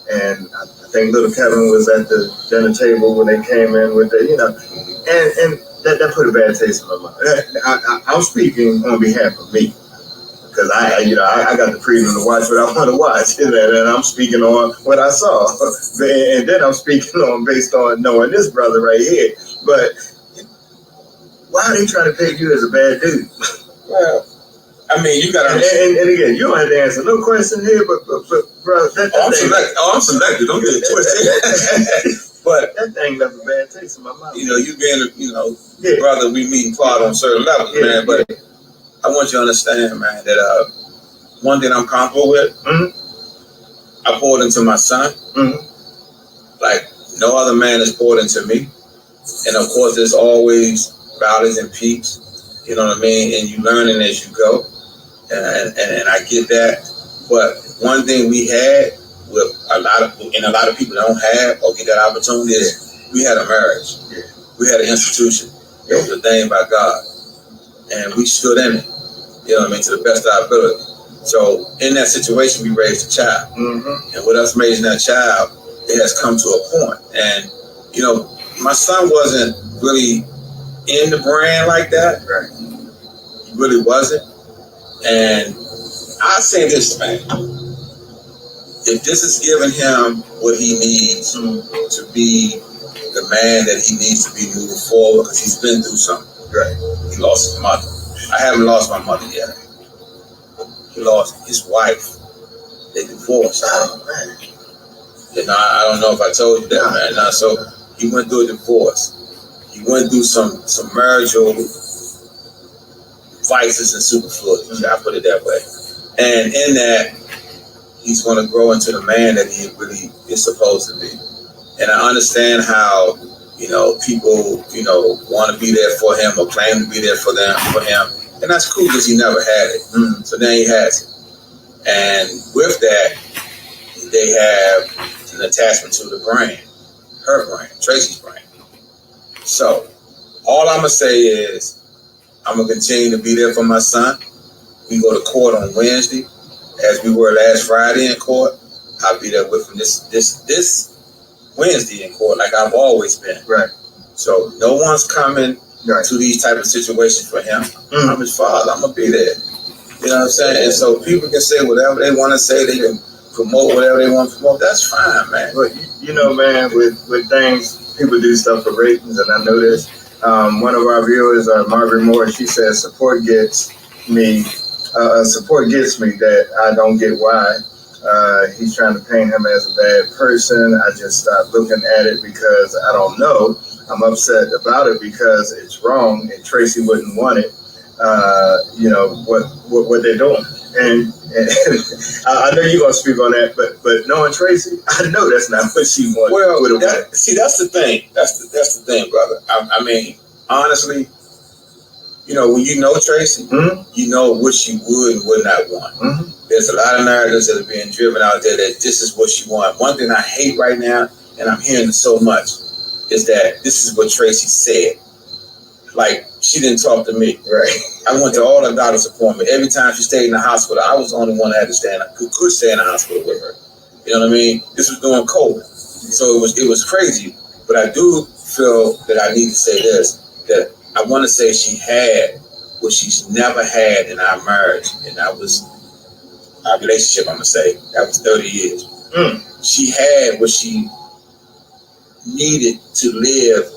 And I think little Kevin was at the dinner table when they came in with and that put a bad taste in my mouth. I'm speaking on behalf of me. Because I got the freedom to watch what I want to watch, and I'm speaking on what I saw, and then I'm speaking on based on knowing this brother right here. But why are they trying to paint you as a bad dude? Well, I mean, you got to. And again, you don't have to answer no question here, but bro. I'm selective. Don't get it twisted. But that thing left a bad taste in my mouth. You being brother, we meet and plot on certain levels, man. But I want you to understand, man, that one thing I'm comfortable with, I poured into my son, like no other man has poured into me. And of course, there's always valleys and peaks, you know what I mean? And you learning as you go. And I get that. But one thing we had with a lot of people don't have or get that opportunity is we had a marriage. Yeah. We had an institution. It was a thing by God. And we stood in it, you know what I mean, to the best of our ability. So in that situation, we raised a child. And with us raising that child, it has come to a point. And, my son wasn't really in the brand like that. Right. He really wasn't. And I say this, man. If this is giving him what he needs to be the man that he needs to be moving forward, because he's been through something. Right. He lost his mother. I haven't lost my mother yet. He lost his wife. They divorced. Oh, man. I don't know if I told you that, man. No, so he went through a divorce. He went through some marital vices and superfluities. I put it that way. And in that, he's going to grow into the man that he really is supposed to be. And I understand how, people, want to be there for him or claim to be there for him. And that's cool because he never had it. So now he has it. And with that, they have an attachment to the brand, her brand, Tracy's brand. So all I'm going to say is I'm going to continue to be there for my son. We go to court on Wednesday, as we were last Friday in court. I'll be there with him this Wednesday in court, like I've always been. Right. So no one's coming to these type of situations for him. I'm his father. I'm gonna be there. You know what I'm saying? And so people can say whatever they want to say. They can promote whatever they want to promote. That's fine, man. But man, with things, people do stuff for ratings, and I know this. One of our viewers, Margaret Moore, she says support gets me that I don't get why. He's trying to paint him as a bad person. I just stopped looking at it because I don't know. I'm upset about it because it's wrong and Tracy wouldn't want it. What they're doing. And I know you're going to speak on that, but knowing Tracy, I know that's not what she wants. Well, that's the thing. That's the thing, brother. I mean, honestly, when you know Tracy, you know what she would and would not want. There's a lot of narratives that are being driven out there that this is what she wants. One thing I hate right now, and I'm hearing it so much, is that this is what Tracy said. Like, she didn't talk to me. Right. I went to all the doctor's appointments. Every time she stayed in the hospital, I was the only one that had to could stay in the hospital with her. You know what I mean? This was during COVID. So it was crazy. But I do feel that I need to say this, that I want to say she had what she's never had in our marriage. And that was our relationship, I'm going to say. That was 30 years. She had what she needed to live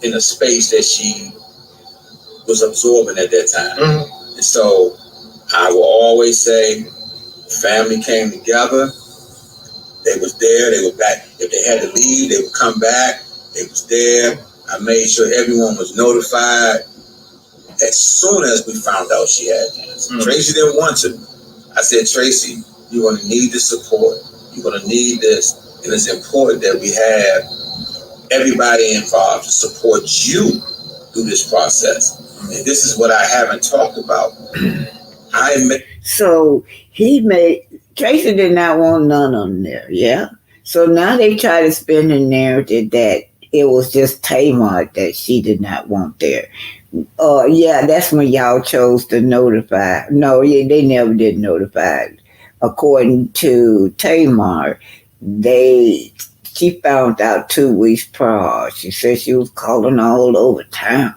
in a space that she was absorbing at that time. And so I will always say, family came together. They was there. They were back. If they had to leave, they would come back. They was there. I made sure everyone was notified as soon as we found out she had cancer. Tracy didn't want to. I said, Tracy, you're going to need the support. You're going to need this. And it's important that we have everybody involved to support you through this process. And this is what I haven't talked about. So Tracy did not want none of them there, yeah? So now they try to spin the narrative that it was just Tamar that she did not want there. That's when y'all chose to notify. No, they never did notify. According to Tamar, she found out 2 weeks prior. She said she was calling all over town,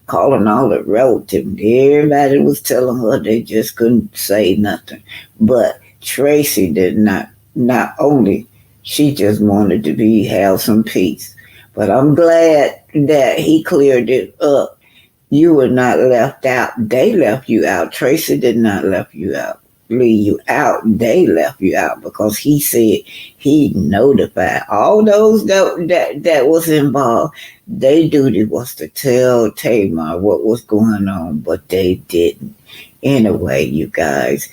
calling all the relatives. Everybody was telling her they just couldn't say nothing. But Tracy did not only, she just wanted to have some peace. But I'm glad that he cleared it up. You were not left out. They left you out. Tracy did not left you out. leave you out. They left you out because he said he notified all those that was involved. Their duty was to tell Tamar what was going on, but they didn't. Anyway, you guys,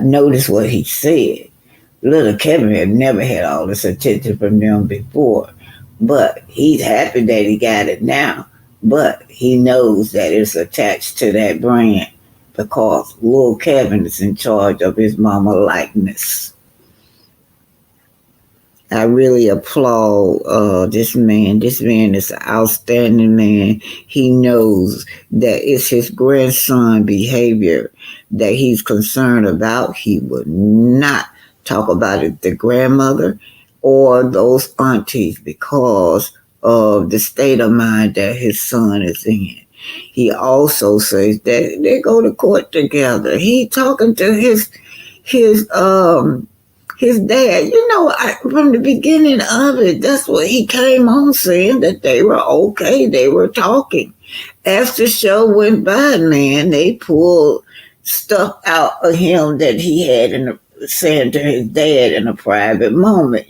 notice what he said. Little Kevin had never had all this attention from them before, but he's happy that he got it now. But he knows that it's attached to that brand because little Kevin is in charge of his mama likeness. I really applaud this man. This man is an outstanding man. He knows that it's his grandson behavior that he's concerned about. He would not talk about it the grandmother or those aunties because of the state of mind that his son is in. He also says that they go to court together. He talking to his dad. From the beginning of it, that's what he came on saying, that they were okay. They were talking. As the show went by, man, they pulled stuff out of him that he had saying to his dad in a private moment.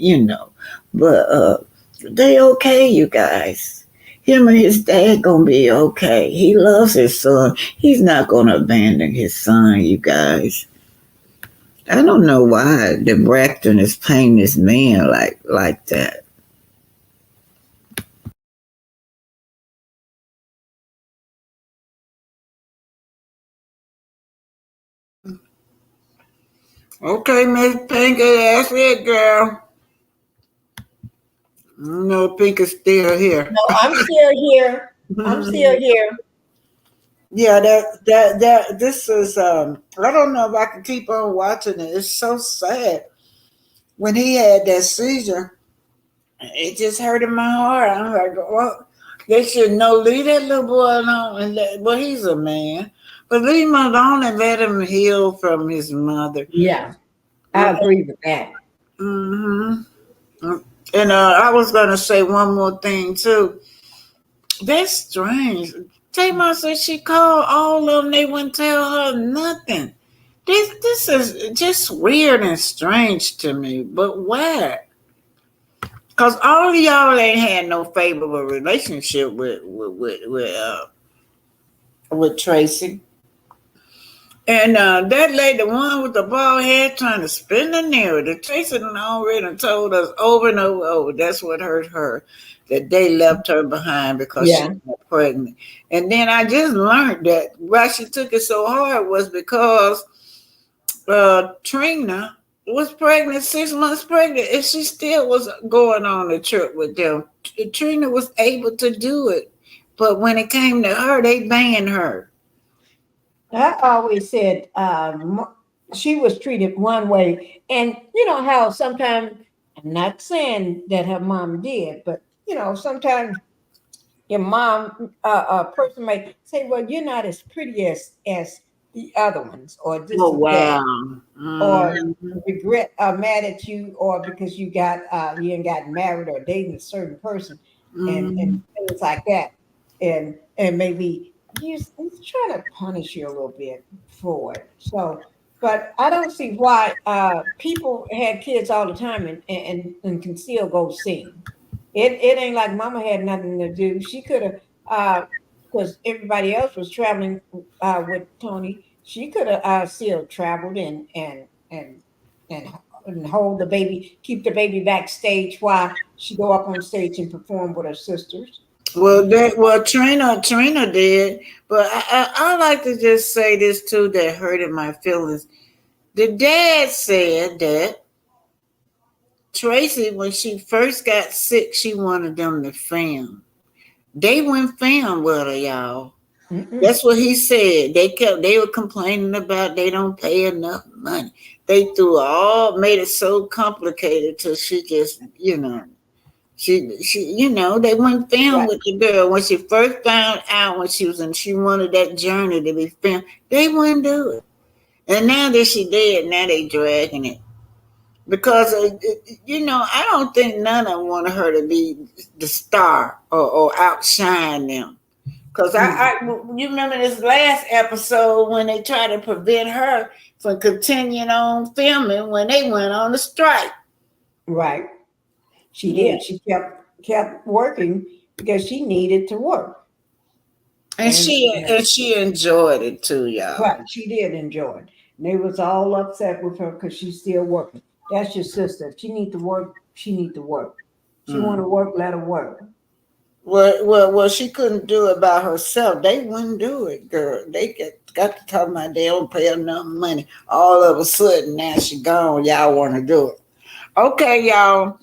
But they okay, you guys. Him and his dad gonna be okay. He loves his son. He's not gonna abandon his son, you guys. I don't know why the Braxton is painting this man like that. Okay, Miss Pinky, that's it, girl. No, Pink is still here. No, I'm still here. I'm still here. Yeah, that this is I don't know if I can keep on watching it. It's so sad. When he had that seizure, it just hurted my heart. I'm like, well, they should know, leave that little boy alone well, he's a man. But leave him alone and let him heal from his mother. Yeah, I agree with that. Mm-hmm. And I was gonna say one more thing too. That's strange. Tamar said she called all of them. They wouldn't tell her nothing. This is just weird and strange to me. But why? Because all of y'all ain't had no favorable relationship with Tracy. And that lady, the one with the bald head, trying to spin the narrative. Tracy done already told us over and over. That's what hurt her. That they left her behind because she was pregnant. And then I just learned that why she took it so hard was because Trina was pregnant, 6 months pregnant, and she still was going on the trip with them. Trina was able to do it. But when it came to her, they banned her. I always said she was treated one way. And you know how sometimes, I'm not saying that her mom did, but sometimes your mom, a person might say, well, you're not as pretty as the other ones, or this Oh, wow. Or regret, mad at you, or because you ain't gotten married or dating a certain person, and things like that, and maybe he's trying to punish you a little bit for it. So, but I don't see why people had kids all the time and can still go sing. It ain't like Mama had nothing to do. She could have, because everybody else was traveling with Tony. She could have still traveled and hold the baby, keep the baby backstage while she go up on stage and perform with her sisters. Well, Trina did, but I like to just say this too that hurted my feelings. The dad said that Tracy, when she first got sick, she wanted them to film. They went film with her, y'all. That's what he said. They were complaining about they don't pay enough money. They made it so complicated till she just, she they went film with the girl. When she first found out she wanted that journey to be filmed, they wouldn't do it. And now that she did, now they dragging it. Because, I don't think none of them wanted her to be the star or outshine them. Because you remember this last episode when they tried to prevent her from continuing on filming when they went on the strike. Right. She Yeah. did. She kept working because she needed to work. And she enjoyed it too, y'all. Right. She did enjoy it. And they was all upset with her because she's still working. That's your sister. If she need to work, she need to work. She want to work, let her work. Well, she couldn't do it by herself. They wouldn't do it, girl. They got to talk about they don't pay enough money. All of a sudden, now she gone. Y'all want to do it. Okay, y'all.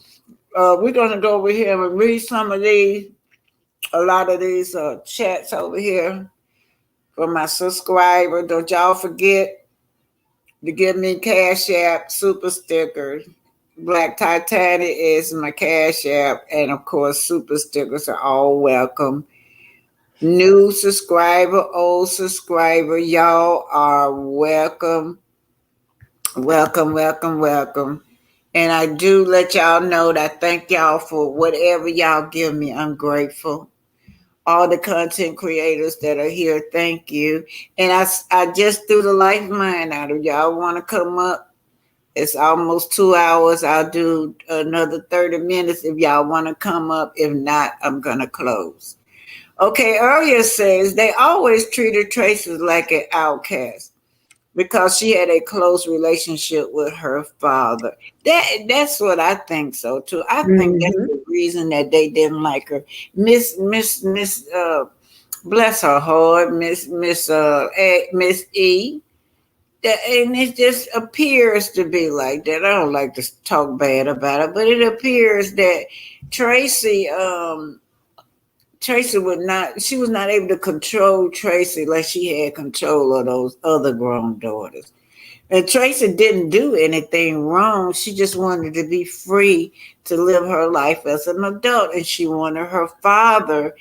We're going to go over here and read some of these, a lot of these chats over here from my subscriber. Don't y'all forget to give me Cash App super stickers. Black Titanic is my Cash App, and of course, super stickers are all welcome. New subscriber, old subscriber, y'all are welcome. Welcome, welcome, welcome. And I do let y'all know that I thank y'all for whatever y'all give me. I'm grateful. All the content creators that are here, thank you. And I just threw the lifeline out of y'all want to come up. It's almost 2 hours. I'll do another 30 minutes if y'all want to come up. If not, I'm going to close. Okay, Earlier says they always treated Tracy like an outcast because she had a close relationship with her father. That's what I think so too. I think that's the reason that they didn't like her. Miss bless her heart, Miss E. And it just appears to be like that. I don't like to talk bad about it, but it appears that Tracy was not able to control Tracy like she had control of those other grown daughters. And Tracy didn't do anything wrong. She just wanted to be free to live her life as an adult. And she wanted her father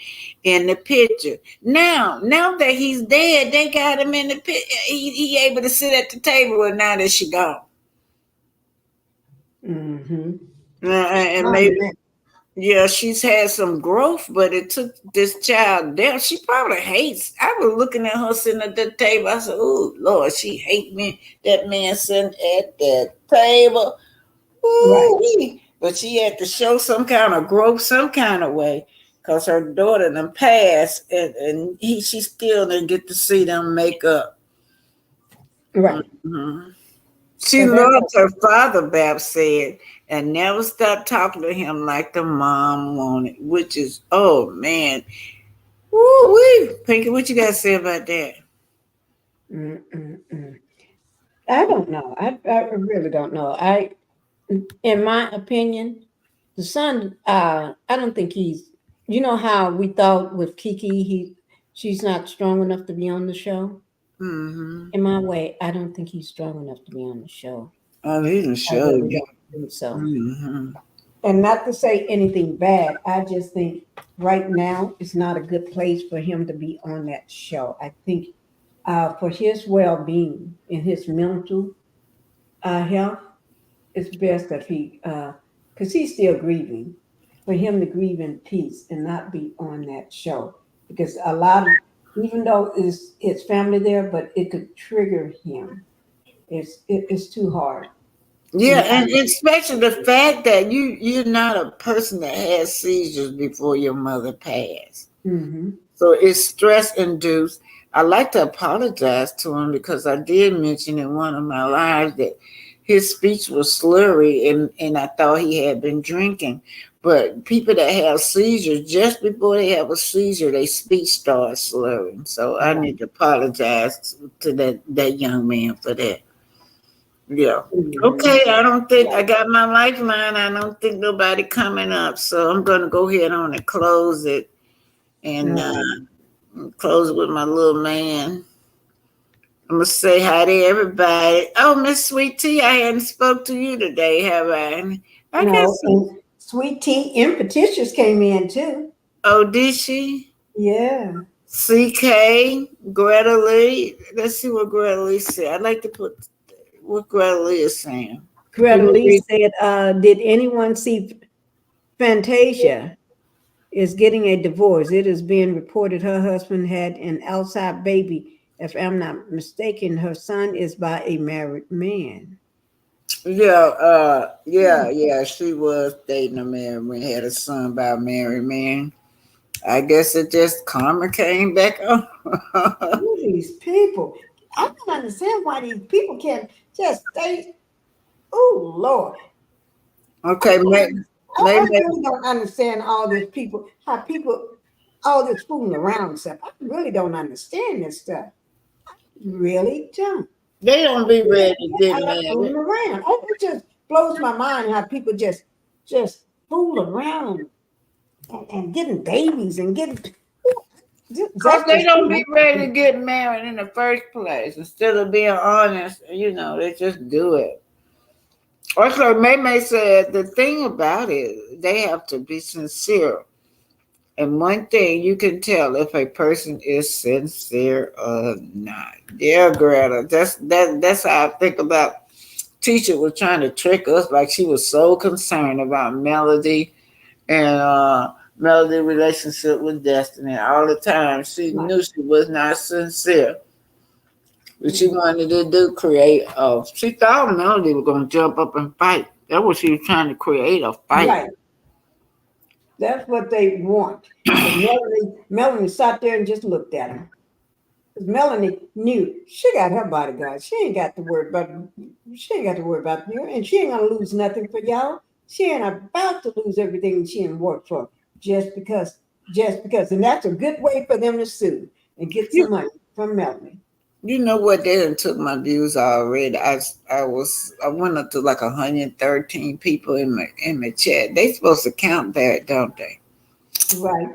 in the picture. Now that he's dead, they got him in the picture. He able to sit at the table, and now that she gone. Mm-hmm. And maybe, yeah, she's had some growth, but it took this child down. She probably hates. I was looking at her sitting at the table. I said, "Oh Lord, she hate me." That man sitting at that table. Ooh, right. But she had to show some kind of growth, some kind of way, because her daughter done passed, and she still didn't get to see them make up. Right. Mm-hmm. She loved her father, Bab said, and never stopped talking to him like the mom wanted, which is, oh man. Woo-wee. Pinky, what you got to say about that? I don't know. I really don't know. In my opinion, the son, I don't think he's, you know how we thought with Kiki, she's not strong enough to be on the show. Mm-hmm. In my way, I don't think he's strong enough to be on the show. Oh, he didn't show I really don't think so. Mm-hmm. And not to say anything bad, I just think right now it's not a good place for him to be on that show. I think for his well-being and his mental health, it's best that he, because he's still grieving, for him to grieve in peace and not be on that show. Because a lot of, even though it's family there, but it could trigger him. It's too hard. Yeah, and especially the fact that you're not a person that has seizures before your mother passed. Mm-hmm. So it's stress induced. I like to apologize to him because I did mention in one of my lives that his speech was slurry and I thought he had been drinking. But people that have seizures, just before they have a seizure, their speech starts slurring. So I need to apologize to that young man for that. Yeah. Okay, I don't think I got my lifeline. I don't think nobody coming up. So I'm going to go ahead on and close it. And close it with my little man. I'm going to say hi to everybody. Oh, Miss Sweet Tea, I hadn't spoke to you today, have I? I guess. Sweet Tea and Petitious came in too. Oh, did she? Yeah. CK, Greta Lee. Let's see what Greta Lee said. I'd like to put what Greta Lee is saying. Greta Lee said, did anyone see Fantasia? is getting a divorce. It is being reported her husband had an outside baby. If I'm not mistaken, her son is by a married man. Yeah. She was dating a man when had a son by a married man. I guess it just karma came back on. Who are these people? I don't understand why these people can't just stay. Oh Lord. Okay, I maybe really don't understand all this people, how people, all this fooling around and stuff. I really don't understand this stuff. Really don't. they don't be ready to get I like married. fooling around. It just blows my mind how people just fool around and getting babies and getting. Cause That's they just don't too be ready to get married in the first place. Instead of being honest, they just do it. Also, May said the thing about it, they have to be sincere. And one thing you can tell if a person is sincere or not. Yeah, Greta. That's how I think about teacher was trying to trick us like she was so concerned about Melody and Melody relationship with Destiny. All the time she much. knew she was not sincere. What she Mm-hmm. wanted to do, create she thought Melody was gonna jump up and fight. That's what she was trying to create, a fight. Right. That's what they want. But Melanie sat there and just looked at him. Because Melanie knew she got her bodyguard. She ain't got to worry about you, and she ain't gonna lose nothing for y'all. She ain't about to lose everything she ain't worked for just because, and that's a good way for them to sue and get You some money from Melanie. you know what? They done took my views already. I went up to like 113 people in my chat. They supposed to count that, don't they? Right.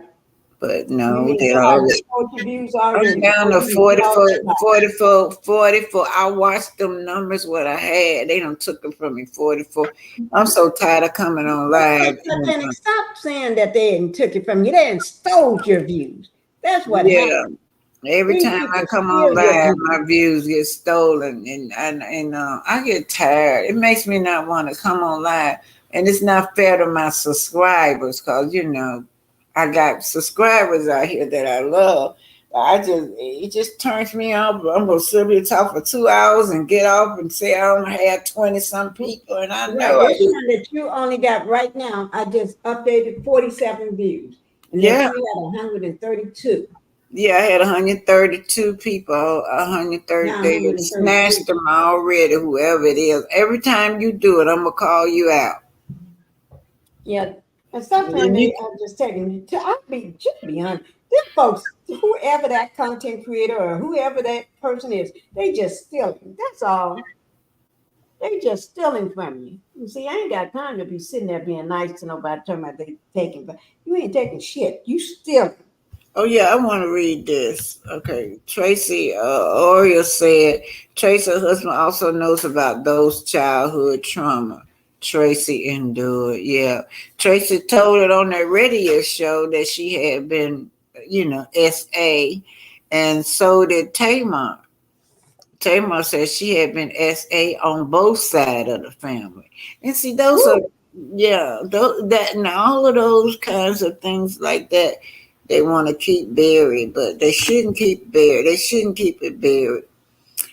But You no, mean they you have already. 40 views I'm already down before to you even get off 44, the line. 44, 44. I watched them numbers what I had. They done took them from me 44. I'm so tired of coming on live. Stop saying that they didn't took it from you. They didn't stole your views. That's what Yeah. happened. Every These time I people come steal on your live, views. my views get stolen, and I get tired. It makes me not want to come on live, and it's not fair to my subscribers because I got subscribers out here that I love. It just turns me off. I'm gonna sit here talk for 2 hours and get off and say I don't have 20 some people, and I Right. know I It's do. showing that you only got right now. I just updated 47 views, and that Yeah. you had 132. Yeah, I had 132 people, 130. Now They done 133. snatched them already, whoever it is. Every time you do it, I'm going to call you out. Yeah. And stop And saying then they you, are just taking. Just be honest. Them folks, whoever that content creator or whoever that person is, they just stealing. That's all. They just stealing from you. You see, I ain't got time to be sitting there being nice to nobody talking about they taking, but you ain't taking shit. You stealing. oh, yeah, I want to read this. Okay. Tracy Oriel said, Tracy, her husband also knows about those childhood trauma Tracy endured. Yeah. Tracy told it on that radio show that she had been, SA, and so did Tamar. Tamar said she had been SA on both sides of the family. And see, those are, Woo. yeah, that and all of those kinds of things like that, they want to keep buried, but they shouldn't keep buried. They shouldn't keep it buried.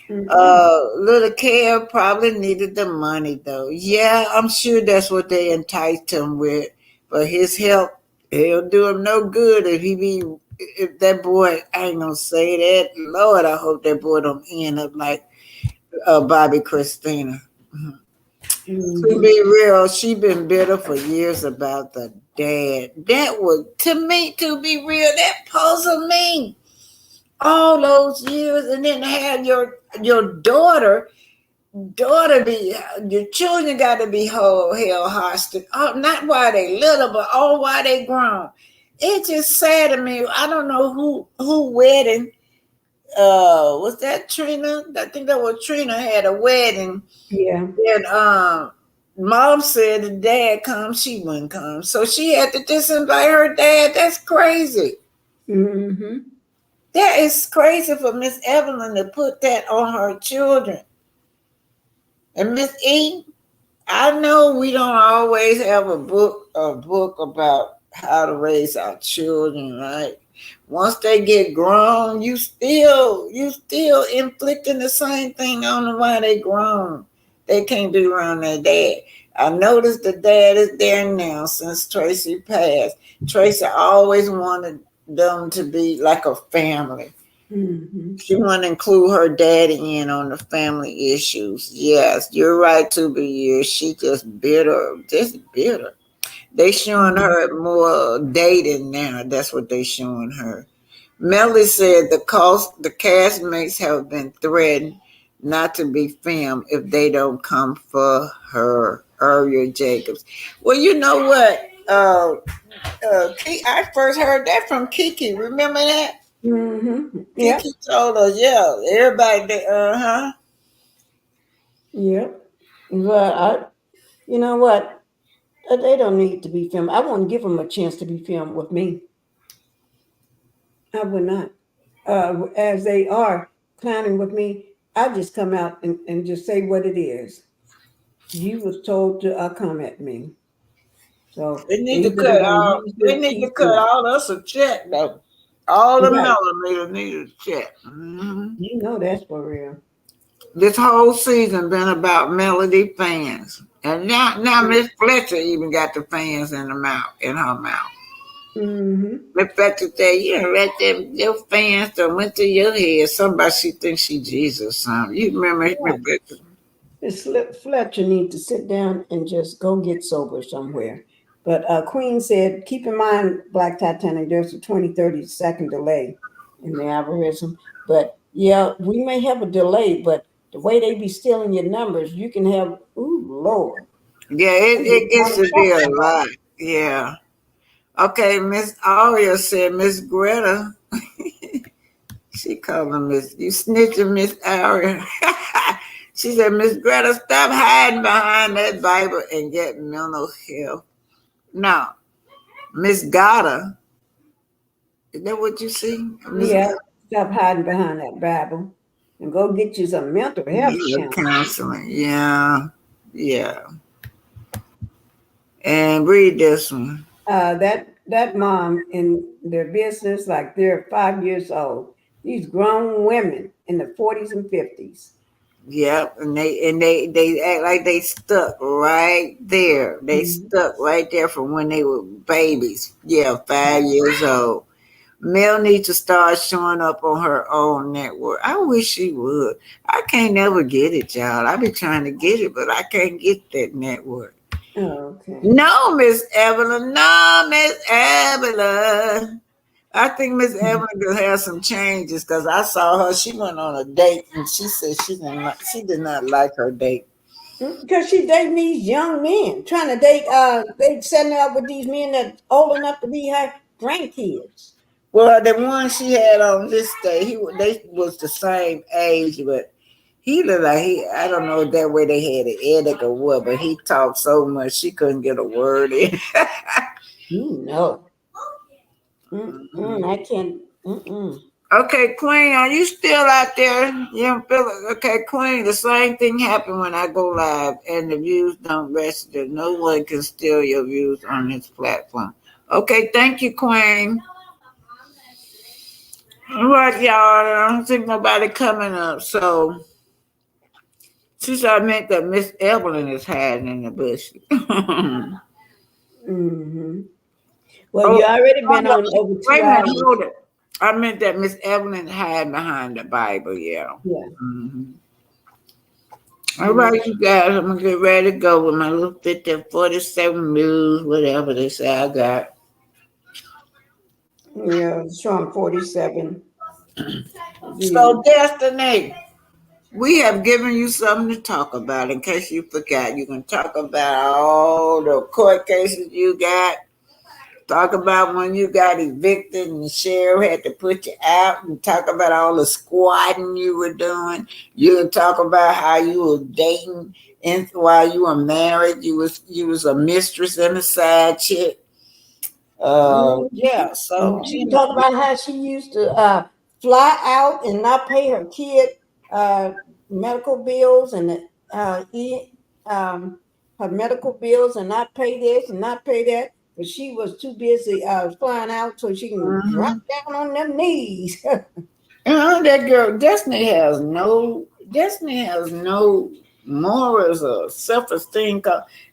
Mm-mm. Little Kev probably needed the money though. Yeah, I'm sure that's what they enticed him with. But his help, he'll do him no good if that boy, I ain't gonna say that. Lord, I hope that boy don't end up like Bobby Christina. To Mm-hmm. be real, she been bitter for years about the dad. That would, to be real, that puzzled me all those years, and then have your daughter be, your children got to be held hostage. Oh, not while they little, but all while they grown. It just sad to me. I don't know who wedding. Was that Trina? I think that was Trina had a wedding, Yeah. and mom said the dad come, she wouldn't come, so she had to disinvite her dad. That's crazy. Mm-hmm. That is crazy for Miss Evelyn to put that on her children. And Miss E, I know we don't always have a book about how to raise our children, right? Once they get grown, you still inflicting the same thing on them while they grown. They can't be around their dad. I noticed the dad is there now since Tracy passed. Tracy always wanted them to be like a family. Mm-hmm. She want to include her daddy in on the family issues. Yes, you're right, to be years. She just bitter. They showing her more dating now. That's what they showing her. Melly said the castmates have been threatened not to be filmed if they don't come for her. Ariel Jacobs. Well, you know what? I first heard that from Kiki. Remember that? Mm-hmm. Yep. Kiki told us, yeah, everybody, huh? Yep. But you know what? They don't need to be filmed. I won't give them a chance to be filmed with me. I would not. As they are clowning with me, I just come out and just say what it is. You was told to come at me. So They need to either they're cut going to all. use They this need to piece cut or all us a check though. All the right. millimeters need a check. You know that's for real. This whole season been about Melody fans, and now Miss Fletcher even got the fans in her mouth. Mm-hmm. Miss Fletcher said, "You know, let them your fans that went to your head. Somebody she thinks she Jesus, something. You remember Miss Fletcher? This Fletcher need to sit down and just go get sober somewhere. But Queen said, keep in mind, Black Titanic, there's a 20-30 second delay in the algorithm. But yeah, we may have a delay, but the way they be stealing your numbers, you can have, ooh, Lord. Yeah, I it just gets want to to talk be a about lot. Yeah. Okay, Miss Aria said Miss Greta. She called her Miss. You snitching, Miss Aria. She said, Miss Greta, stop hiding behind that Bible and get mental health. No, Miss Gotta. Is that what you see? Miss yeah, Gotta. stop hiding behind that Bible and go get you some mental health counseling. Counseling. Yeah. Yeah. And read this one. That mom in their business like they're 5 years old. These grown women in the 40s and 50s. Yep, and they act like they stuck right there. They Mhm. stuck right there from when they were babies. Yeah, 5 years old. Mel needs to start showing up on her own network. I wish she would. I can't never get it, y'all. I be trying to get it, but I can't get that network. Okay. No, Miss Evelyn. No, Miss Evelyn. I think Miss Mhm. Evelyn will have some changes because I saw her. She went on a date and she said she did not like her date. Because she dating these young men, trying to date, they setting up with these men that old enough to be her grandkids. Well, the one she had on this day, they was the same age, but he looked like I don't know if that way they had an edict or what, but he talked so much she couldn't get a word in. You know. I can't. Mm-mm. Okay, Queen, are you still out there? You don't feel it? Okay, Queen, the same thing happened when I go live and the views don't register. No one can steal your views on this platform. Okay, thank you, Queen. All right, y'all. I don't think nobody coming up. So, since I meant that Miss Evelyn is hiding in the bush. Mm-hmm. Well, Oh, you already oh, been no, on over wait two a minute, hours. hold it. I meant that Miss Evelyn hiding behind the Bible, yeah. Yeah. Mhm. All right, you guys, I'm gonna get ready to go with my little 50, 47 views, whatever they say I got. Yeah, showing 47 So, views. Destiny, we have given you something to talk about. In case you forgot, you can talk about all the court cases you got. Talk about when you got evicted and the sheriff had to put you out, and talk about all the squatting you were doing. You can talk about how you were dating and while you were married, you was a mistress and a side chick. Mhm. Yeah, so And she talked about how she used to fly out and not pay her kid uh, medical bills and uh, e- um, her medical bills and not pay this and not pay that. but she was too busy flying out so she can drop down on them knees. That girl Destiny has no morals or self-esteem.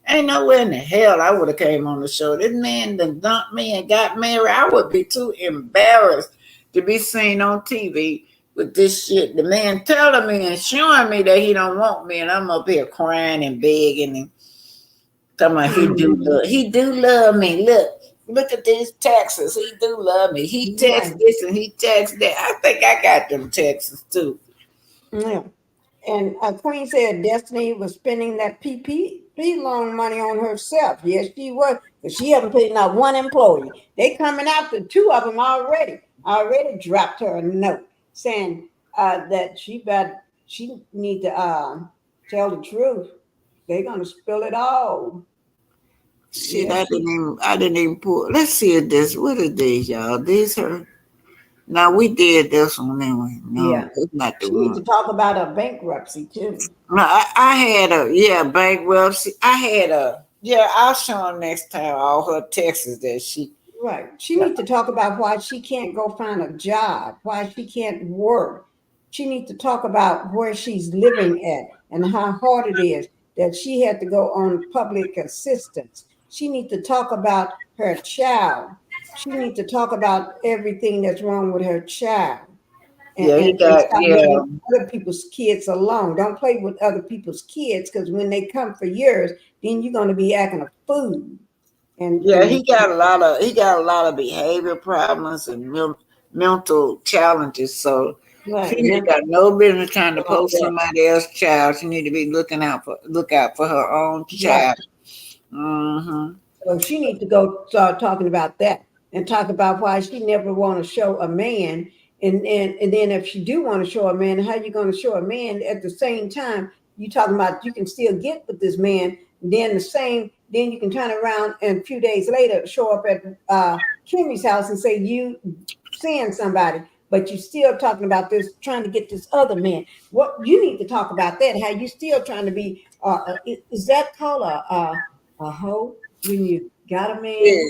Ain't nowhere in the hell I would have came on the show. This man done dumped me and got married. I would be too embarrassed to be seen on TV with this shit. The man telling me and showing me that he don't want me, and I'm up here crying and begging and talking about he do love me. Look at these texts. He do love me. He texts this and he texts that. I think I got them texts too. Yeah. And Queen said Destiny was spending that PPP loan money on herself. Yes, she was. But she haven't paid not one employee. They coming after two of them already. Already dropped her a note saying that she need to tell the truth. They're gonna spill it all. Shit, yeah. I didn't even pull. Let's see this. What are these, y'all? These are. Now we did this one anyway. No, yeah, it's not the she one. Need to talk about a bankruptcy too. No, I had bankruptcy. I'll show her next time all her texts that she. Right. She needs to talk about why she can't go find a job, why she can't work. She needs to talk about where she's living at and how hard it is that she had to go on public assistance. She needs to talk about her child. She needs to talk about everything that's wrong with her child. And stop leaving other people's kids alone. Don't play with other people's kids, because when they come for yours, then you're going to be acting a fool. And he got a lot of behavior problems and mental challenges. So she ain't got no business trying to post somebody else's child. She need to be look out for her own child. Mm-hmm. So she needs to go start talking about that and talk about why she never want to show a man. And then if she do want to show a man, how you going to show a man at the same time you talking about you can still get with this man? Then you can turn around and a few days later show up at Kimmy's house and say you seeing somebody, but you still talking about this, trying to get this other man. What you need to talk about that? How you still trying to be? Is that called a hoe when you got a man? Yeah.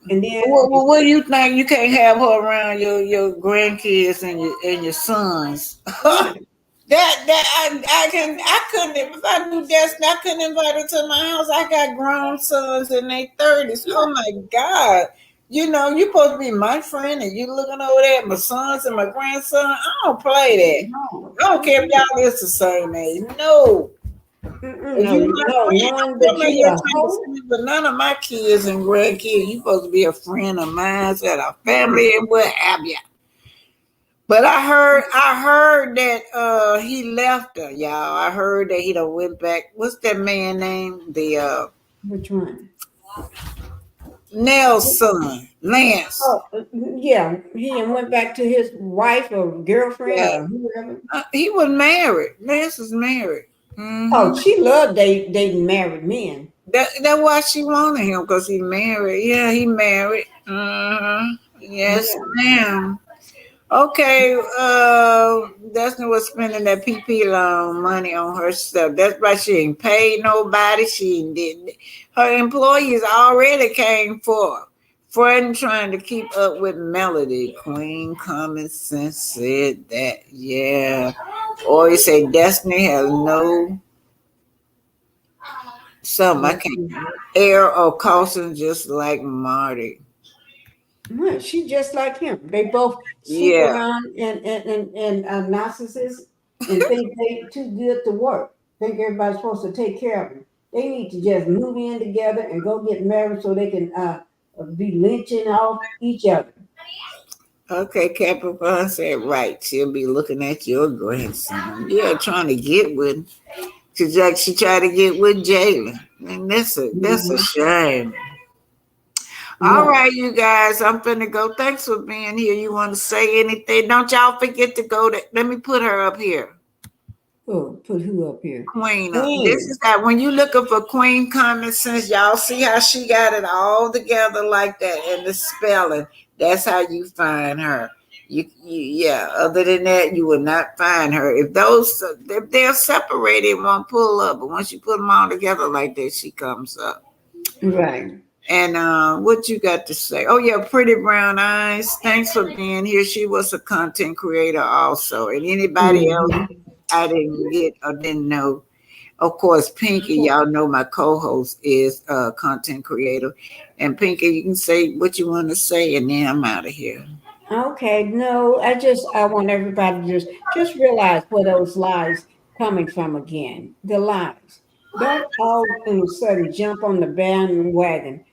And then, what do you think? You can't have her around your grandkids and your sons. I couldn't, if I knew Destiny, I couldn't invite her to my house. I got grown sons in their 30s. Oh my God. You know, you're supposed to be my friend and you looking over there at my sons and my grandson. I don't play that. No. I don't care if y'all is the same age. No. But none of my kids and grandkids, you supposed to be a friend of mine, and a family and what have you. But I heard that he left her, y'all. I heard that he done went back. What's that man name? Which one? Nell's son, Lance. Oh, yeah. He went back to his wife or girlfriend or whoever. He was married. Lance was married. Mm-hmm. Oh, she loved dating married men. That's why she wanted him, because he married. Yeah, he married. Yes, ma'am. Okay, Destiny was spending that PP loan money on herself. That's why she ain't paid nobody. She didn't. Her employees already came for her. Friend trying to keep up with Melody. Queen Common Sense said that. Yeah. Or you say Destiny has no I can't air or caution, just like Marty. Well, she just like him. They both sit around and narcissists and think they too good to work. Think everybody's supposed to take care of them. They need to just move in together and go get married so they can be lynching off each other. Okay, Capricorn said right. She'll be looking at your grandson. Yeah, trying to get with. She tried to get with Jalen, and that's a shame. All right, you guys, I'm finna go. Thanks for being here. You want to say anything? Don't y'all forget to go to. Let me put her up here. Oh, put who up here? Queen. This is that when you looking for Queen Common Sense, y'all see how she got it all together like that, and the spelling. That's how you find her. Other than that, you will not find her. If they're separated, it won't pull up. But once you put them all together like that, she comes up. Right. And what you got to say? Oh yeah, Pretty Brown Eyes. Thanks for being here. She was a content creator also. And anybody else Mhm. I didn't get or didn't know. Of course, Pinky, y'all know my co-host is a content creator. And Pinky, you can say what you want to say, and then I'm out of here. Okay, no, I want everybody to just realize where those lies coming from again. The lies. Don't all of a sudden jump on the bandwagon,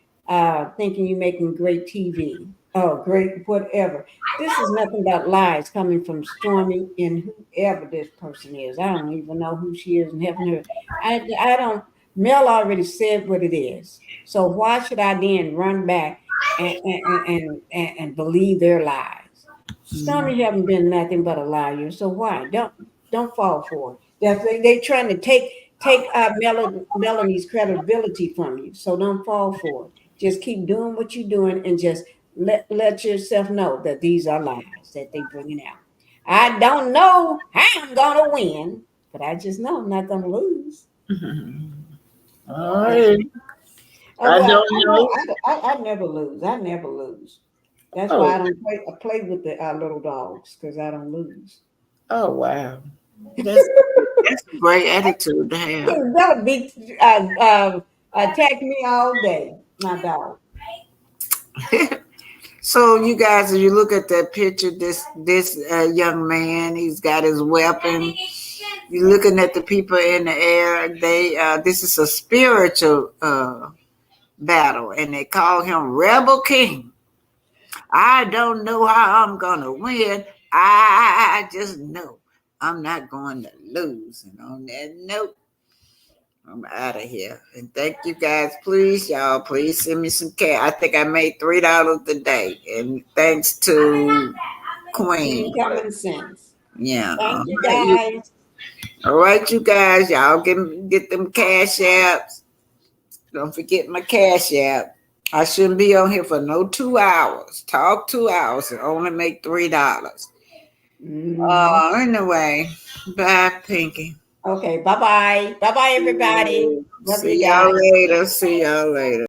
thinking you're making great TV. Oh, great, whatever. This is nothing but lies coming from Stormy and whoever this person is. I don't even know who she is and haven't heard. I don't. Mel already said what it is. So why should I then run back and believe their lies? Stormy haven't been nothing but a liar, so why? Don't fall for it. They trying to take Melanie's credibility from you, so don't fall for it. Just keep doing what you're doing and just let yourself know that these are lies that they bringing out. I don't know how I'm gonna win, but I just know I'm not gonna lose. All right. I Well, don't know. I never lose. I never lose. That's why Oh, I don't play. I play with the little dogs because I don't lose. oh wow. That's that's a great attitude to have. You better be attack me all day, my dog. So you guys, if you look at that picture, this young man, he's got his weapon. You're looking at the people in the air. They this is a spiritual battle, and they call him Rebel King. I don't know how I'm gonna win. I just know I'm not going to lose. And on that note, I'm out of here. And thank you guys. Please, y'all, please send me some cash. I think I made $3 today. And thanks to Queen. Common sense. Yeah. Thank you guys. All right, you guys. Y'all get them cash apps. Don't forget my cash app. I shouldn't be on here for no 2 hours. Talk 2 hours and only make $3. Anyway, bye, Pinky. Okay, bye bye. Bye bye, everybody. Love you See y'all guys. later. See y'all later.